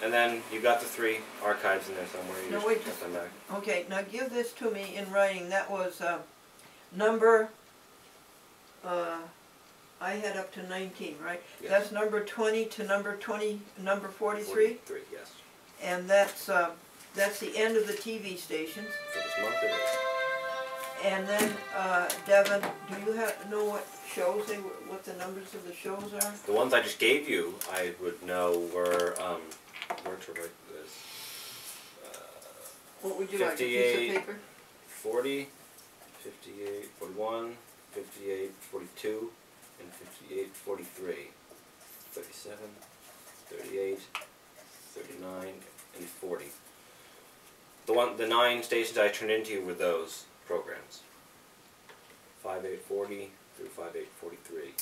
And then you got the 3 archives in there somewhere. You No, just wait, got them back. Okay, now give this to me in writing. That was number, I had up to 19, right? Yes. That's number 20 to number 43? 43, yes. And that's the end of the TV stations. For this month it is. And then, Devin, do you know what shows what the numbers of the shows are? The ones I just gave you, I would know were, where to write this? What would you like, a piece 58. of paper? 40, 58, 41, 58, 42, and 58, 43. 37, 38, 39, and 40. The 9 stations I turned into you were those programs. 5840 through 5843.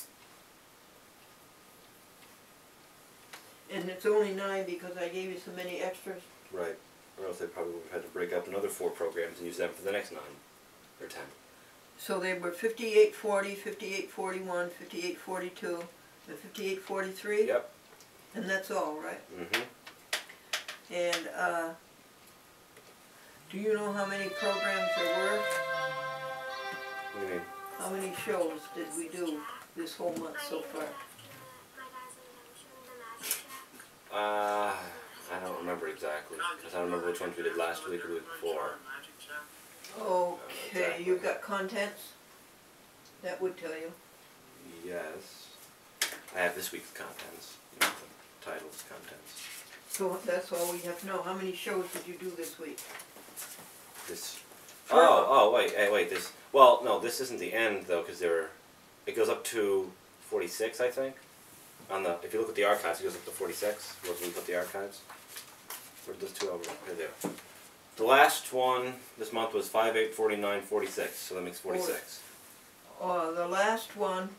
And it's only 9 because I gave you so many extras. Right. Or else they probably would have had to break up another 4 programs and use them for the next 9 or 10. So they were 5840, 5841, 5842, and 5843? Yep. And that's all, right? Mm-hmm. And, do you know how many programs there were? What do you mean? How many shows did we do this whole month so far? I don't remember exactly, because I don't remember which ones we did last week or the week before. Okay, Exactly. you've got contents? That would tell you. Yes. I have this week's contents, you know, the titles, contents. So that's all we have to know. How many shows did you do this week? This. Oh, wait, this. Well, no, this isn't the end though, because it goes up to 46, I think. If you look at the archives, it goes up to 46. Where we put the archives? Where those two over? Right there. The last one this month was 5, 8, 49, 46. So that makes 46. The last one,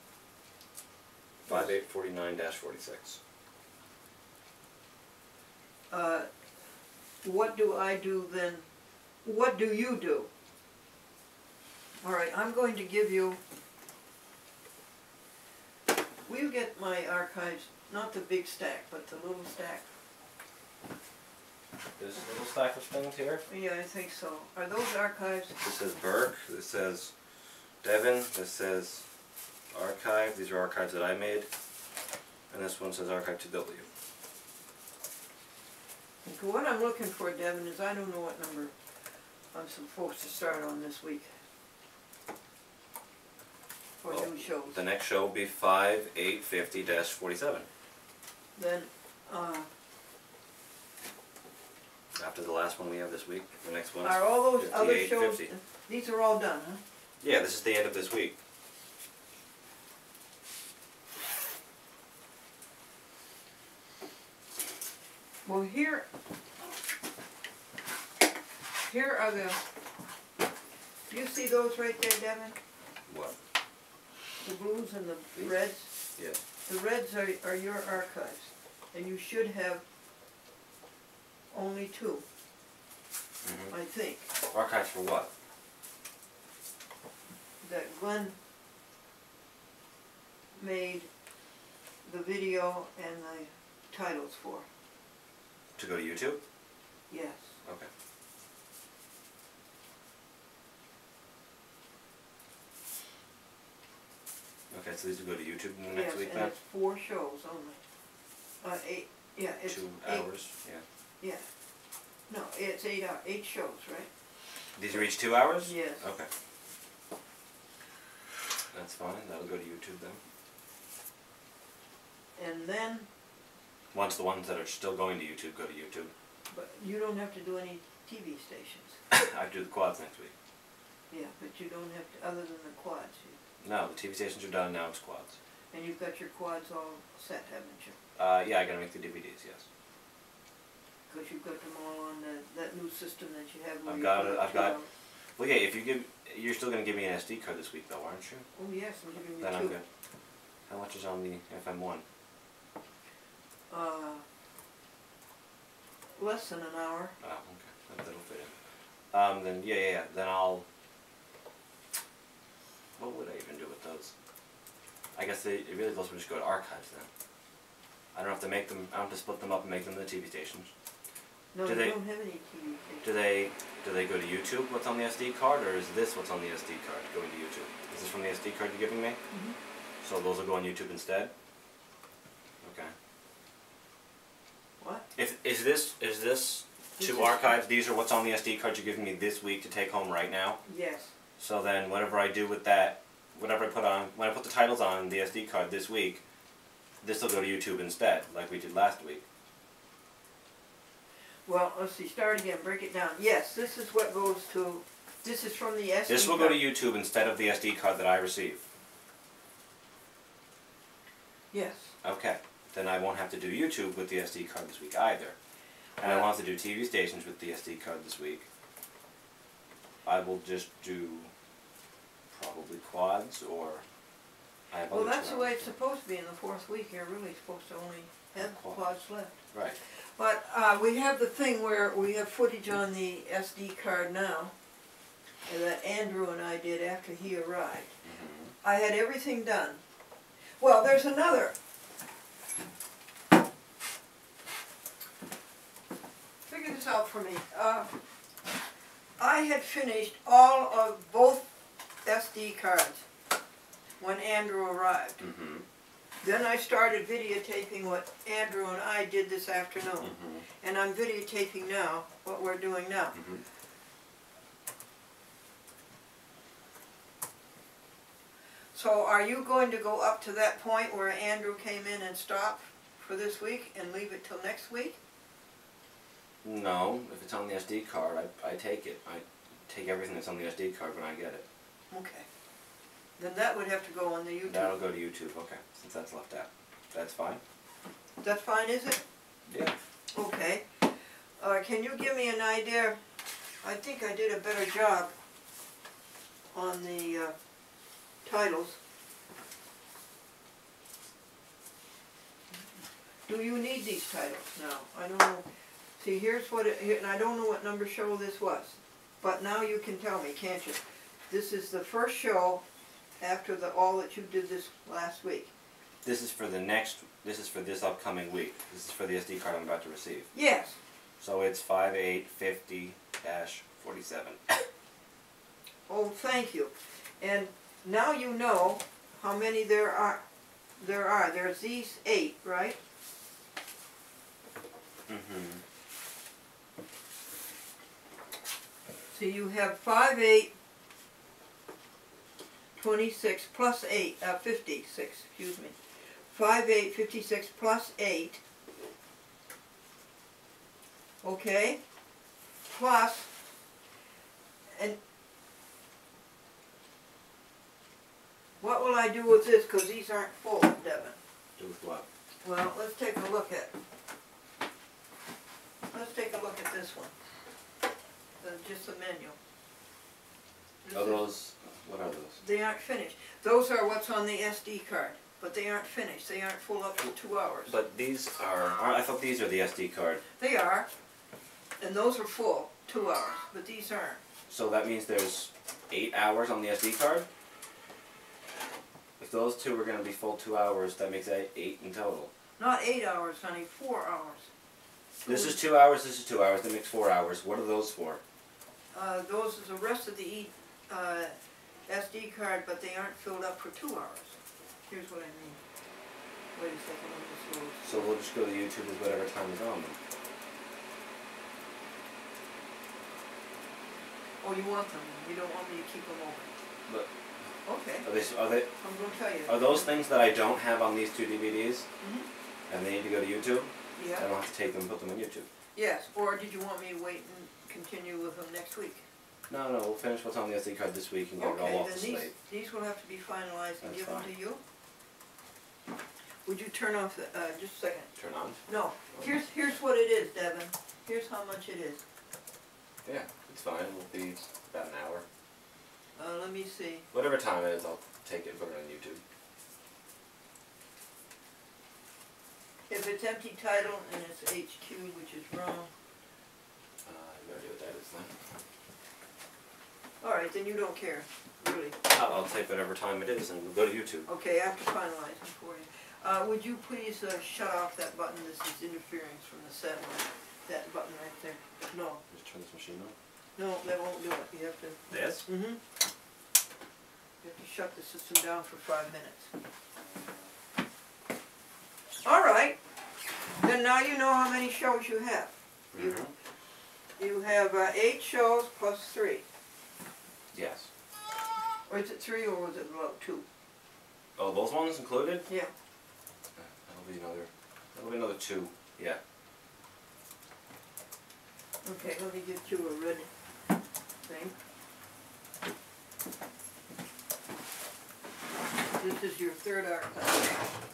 5, 8, 49-46. what do I do then? What do you do? All right, I'm going to give you, will you get my archives, not the big stack, but the little stack? This little stack of things here. Yeah, I think so. Are those archives? This says Burke. This says Devon. This says Archive. These are archives that I made. And this one says Archive 2W. Okay, what I'm looking for, Devin, is I don't know what number I'm supposed to start on this week. For Well, new shows. The next show will be 5, 8, 50-47. Then, After the last one we have this week, the next one. are all those other 58, shows, 50. these are all done, huh? Yeah, this is the end of this week. Well, here are the, you see those right there, Devin? What? The blues and the reds? Yeah. The reds are your archives, and you should have only two, Mm-hmm. I think. Archives for what? That Glenn made the video and the titles for. To go to YouTube? Yes. Okay. Okay, so these will go to YouTube in the next Yes, week and then? it's 4 shows only. 8, yeah, it's 2 8, hours, yeah. yeah. No, it's 8 shows, right? These are each 2 hours? Yes. Okay. That's fine, that'll go to YouTube then. And then, Once the ones that are still going to YouTube go to YouTube. but you don't have to do any TV stations. I do the quads next week. Yeah, but you don't have to, other than the quads. No, the TV stations are done, now it's quads. And you've got your quads all set, haven't you? Yeah, I gotta make the DVDs, yes. Because you've got them all on that new system that you have. where I've you got put it, up I've got- 2 hours. Well, yeah, you're still gonna give me an SD card this week though, aren't you? Oh, yes, I'm giving you Then 2. I'm good. How much is on the FM1? Less than an hour. Oh, okay, that'll fit in. Then, yeah, then I'll... What would I even do with those? I guess those would just go to archives then. I don't have to make them, I don't have to split them up and make them the TV stations. No, Do you they- don't have any TV stations. Do they go to YouTube, what's on the SD card, or is this what's on the SD card going to YouTube? Is this from the SD card you're giving me? Mhm. So those will go on YouTube instead? Okay. What? Is this This two is- archives, these are what's on the SD card you're giving me this week to take home right now? Yes. So then whatever I do with that, whatever I put on, when I put the titles on the SD card this week, this will go to YouTube instead, like we did last week. Well, let's see, start again, break it down. Yes, this is what goes to, this is from the SD This will go to card. YouTube instead of the SD card that I receive. Yes. Okay, then I won't have to do YouTube with the SD card this week either. And I won't have to do TV stations with the SD card this week. I will just do probably quads or I have Well, other that's the 2 way hours. it's supposed to be in the 4th week. You're really supposed to only have quads left. Right. But we have the thing where we have footage on the SD card now. that Andrew and I did after he arrived. Mhm. I had everything done. Well, there's another. Figure this out for me. I had finished all of both SD cards when Andrew arrived. Mhm. Then I started videotaping what Andrew and I did this afternoon. Mhm. And I'm videotaping now what we're doing now. Mhm. So are you going to go up to that point where Andrew came in and stopped for this week and leave it till next week? No, if it's on the SD card, I take it. I take everything that's on the SD card when I get it. Okay. Then that would have to go on the YouTube. That'll go to YouTube, okay, since that's left out. That's fine? That's fine, is it? Yeah. Okay. Can you give me an idea? I think I did a better job on the titles. Do you need these titles now? I don't know. See, here's what it, and I don't know what number show this was, but now you can tell me, can't you? This is the first show after all that you did this last week. This is for this is for this upcoming week. This is for the SD card I'm about to receive. Yes. So it's 5850-47. Oh, thank you. And now you know how many there are. There's these 8, right? Mm-hmm. So you have 5, 8, 26 plus 8, 56, excuse me. 5, 8, 56 plus 8. Okay? Plus, and what will I do with this? Because these aren't full, Devin. Do with what? Well, let's take a look at this one. Just the menu. This Are is- those, what are those? They aren't finished. Those are what's on the SD card, but they aren't finished. They aren't full up to 2 hours. But these are, I thought these are the SD card. They are, and those are full, 2 hours, but these aren't. So that means there's 8 hours on the SD card? If those two are going to be full 2 hours, that makes 8 in total. Not 8 hours, honey, 4 hours. This is 2 hours, this is 2 hours, that makes 4 hours. What are those for? Those are the rest of the SD card, but they aren't filled up for 2 hours. Here's what I mean. Wait a second, let me just load. So we'll just go to YouTube with whatever time is on them. Oh, you want them? You don't want me to keep them open? But Okay, are they, I'm going to tell you. are those things that I don't have on these 2 DVDs? Mhm. And they need to go to YouTube? I Yeah. don't have to take them and put them on YouTube. Yes, or did you want me to wait and continue with them next week? No, we'll finish what's on the SD card this week and get it all Okay, off then the slate. these will have to be finalized and That's given fine. to you. Would you turn off the, just a second. Turn on? No, here's what it is, Devin. Here's how much it is. Yeah, it's fine. It'll be about an hour. Let me see. Whatever time it is, I'll take it and put it on YouTube. If it's empty title and it's HQ, which is wrong. No idea what that is then. All right, then you don't care, really. I'll take whatever time it is and we'll go to YouTube. Okay, after finalizing for you. Would you please shut off that button? This is interference from the satellite. That button right there. No, Just turn this machine on. no, that won't do it. You have to. This? Mm-hmm. You have to shut the system down for 5 minutes. All right. Then now you know how many shows you have. Mm-hmm. You have 8 shows plus 3. Yes. Or is it 3 or was it about 2? Oh, those ones included? Yeah. That'll be another 2. Yeah. Okay, let me get you a red thing. This is your 3rd archive.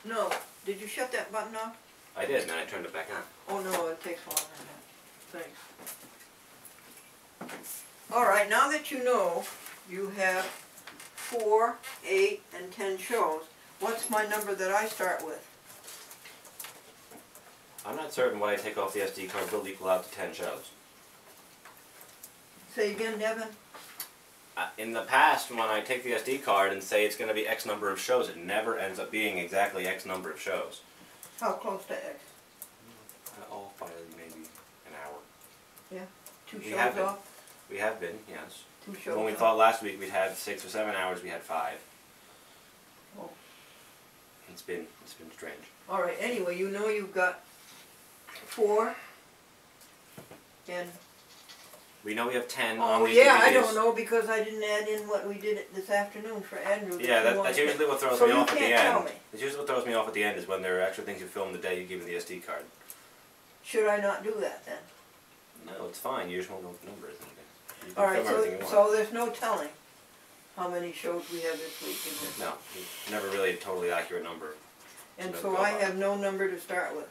No, did you shut that button off? I did, and then I turned it back on. Oh no, it takes longer than that. Thanks. All right, now that you know you have 4, 8, and 10 shows. What's my number that I start with? I'm not certain what I take off the SD card will equal out to 10 shows. Say again, Devin? In the past, when I take the SD card and say it's going to be X number of shows, it never ends up being exactly X number of shows. How close to X? Off by maybe an hour. Yeah, 2 We shows have been. off? We have been, yes. 2 shows When we off. thought last week we'd had 6 or 7 hours, we had 5. Oh. It's been strange. All right, anyway, you know you've got 4 and... We know we have 10 on Oh these yeah, I DVDs. don't know because I didn't add in what we did this afternoon for Andrew. Yeah, that's usually what throws So me you off at the can't tell end. me. It's usually what throws me off at the end is when there are actual things you filmed the day you give me the SD card. Should I not do that then? No, it's fine. You just won't know what the number is. You can All right, film everything you so want. there's no telling how many shows we have this week, is there? No, it's never really a totally accurate number. And no so go I by. have no number to start with.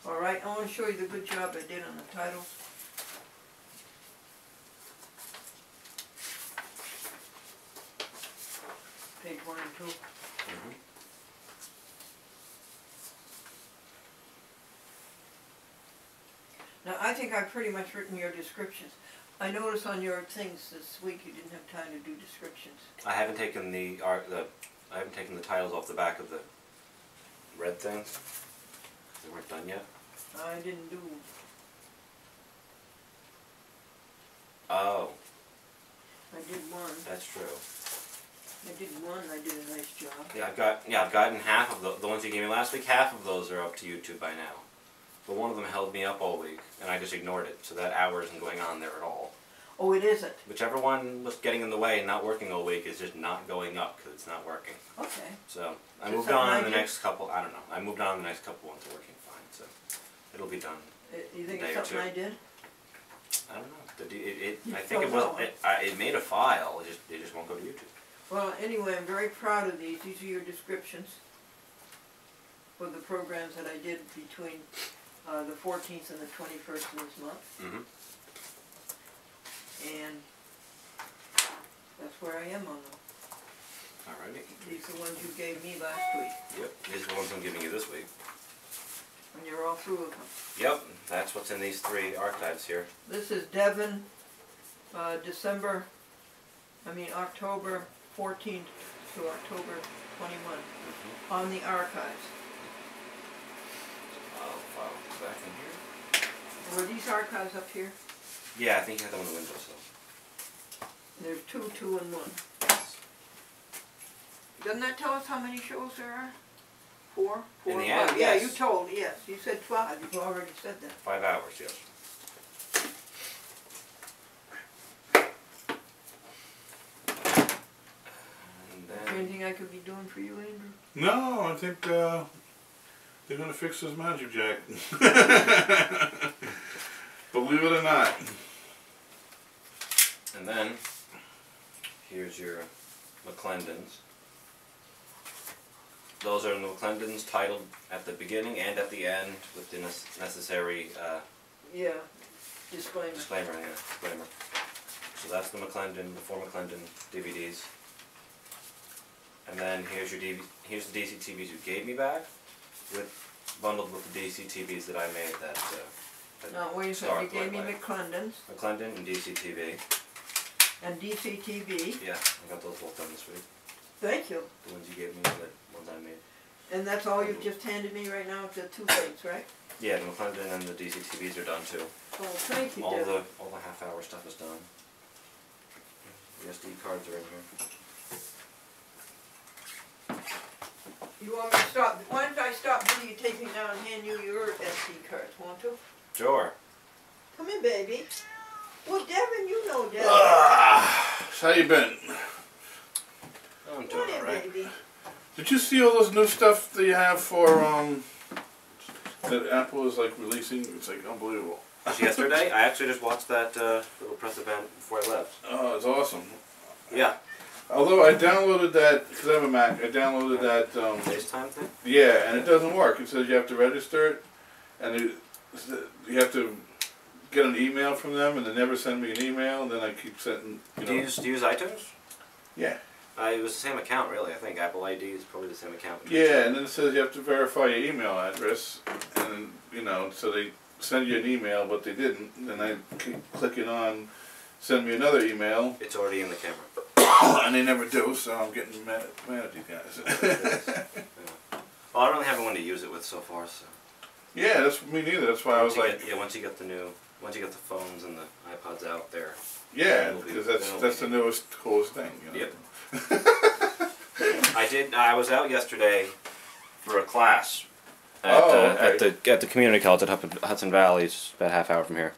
Mhm. All right, I want to show you the good job I did on the title. Page 1 and 2. Mhm. Now, I think I've pretty much written your descriptions. I noticed on your things this week you didn't have time to do descriptions. I haven't taken the titles off the back of the red things. They weren't done yet. I didn't do. Oh, I did one. that's true. I did one. I did a nice job. Yeah, I've gotten half of the ones you gave me last week. Half of those are up to YouTube by now. But one of them held me up all week, and I just ignored it. So that hour isn't going on there at all. Oh, it isn't. Whichever one was getting in the way and not working all week is just not going up because it's not working. Okay. So I Is it moved something on I the did? next couple. I don't know. I moved on the next couple ones are working fine. So it'll be done. You think Day it's or something two. I did? I don't know. I think don't it was. know. It made a file. It just won't go to YouTube. Well, anyway, I'm very proud of these. These are your descriptions for the programs that I did between the 14th and the 21st of this month. Mm-hmm. And that's where I am on them. Alrighty. These are the ones you gave me last week. Yep. These are the ones I'm giving you this week. And you're all through with them. Yep. That's what's in these 3 archives here. This is Devon, October 14th to October 21 on the archives. I'll file this back in here. Were these archives up here? Yeah, I think you have them on the windowsill. There's 2, 2, and 1. Doesn't that tell us how many shows there are? 4? 4 In the or 5? end, Yeah, yes. you told, yes. You said 5. You've already said that. 5 hours, yes. And Is there then, anything I could be doing for you, Andrew? No, I think they're gonna fix this Magic Jack. Believe it or not. and then here's your McClendons. Those are the McClendons titled at the beginning and at the end with the necessary Yeah. Disclaimer. disclaimer. Yeah, disclaimer. So that's the McClendon, the 4 McClendon DVDs. And then here's your here's the DCTVs you gave me back, bundled with the DCTVs that I made that Now, wait a Star second. You gave me Light. McClendon's McClendon and DCTV. and DCTV. Yeah, I got those both done this week. Thank you. The ones you gave me, the ones I made. And that's all you've just handed me right now? The 2 things, right? Yeah, the McClendon and the DCTVs are done too. Oh, thank you, All Deb. the half-hour stuff is done. The SD cards are in here. You want me to stop? Why don't I stop videotaping now and hand you your SD cards, won't you? Sure. Come here, baby. Well, Devin, you know Devin. So how you been? I'm Come doing here, alright. baby. Did you see all this new stuff that you have for that Apple is like releasing? It's like unbelievable. Yesterday, I actually just watched that little press event before I left. Oh, it's awesome. Yeah. Although I downloaded that because I have a Mac. I downloaded that. FaceTime thing? Yeah, and it doesn't work. It says you have to register it, and you have to get an email from them, and they never send me an email, and then I keep sending. You Do know. you use iTunes? Yeah. It was the same account, really. I think Apple ID is probably the same account. Yeah, and then it says you have to verify your email address, and you know, so they send you an email, but they didn't. And then I keep clicking on, send me another email, It's already in the camera. and they never do. So I'm getting mad at you guys. Well, I don't really have one to use it with so far. So. Yeah, that's me neither. That's why I was like, once you get the phones and the iPods out there. yeah, it'll be- because it'll that's be- the newest, coolest thing. You know? Yep. I was out yesterday for a class at Oh, okay. at the community college at Hudson Valley. It's about a half hour from here.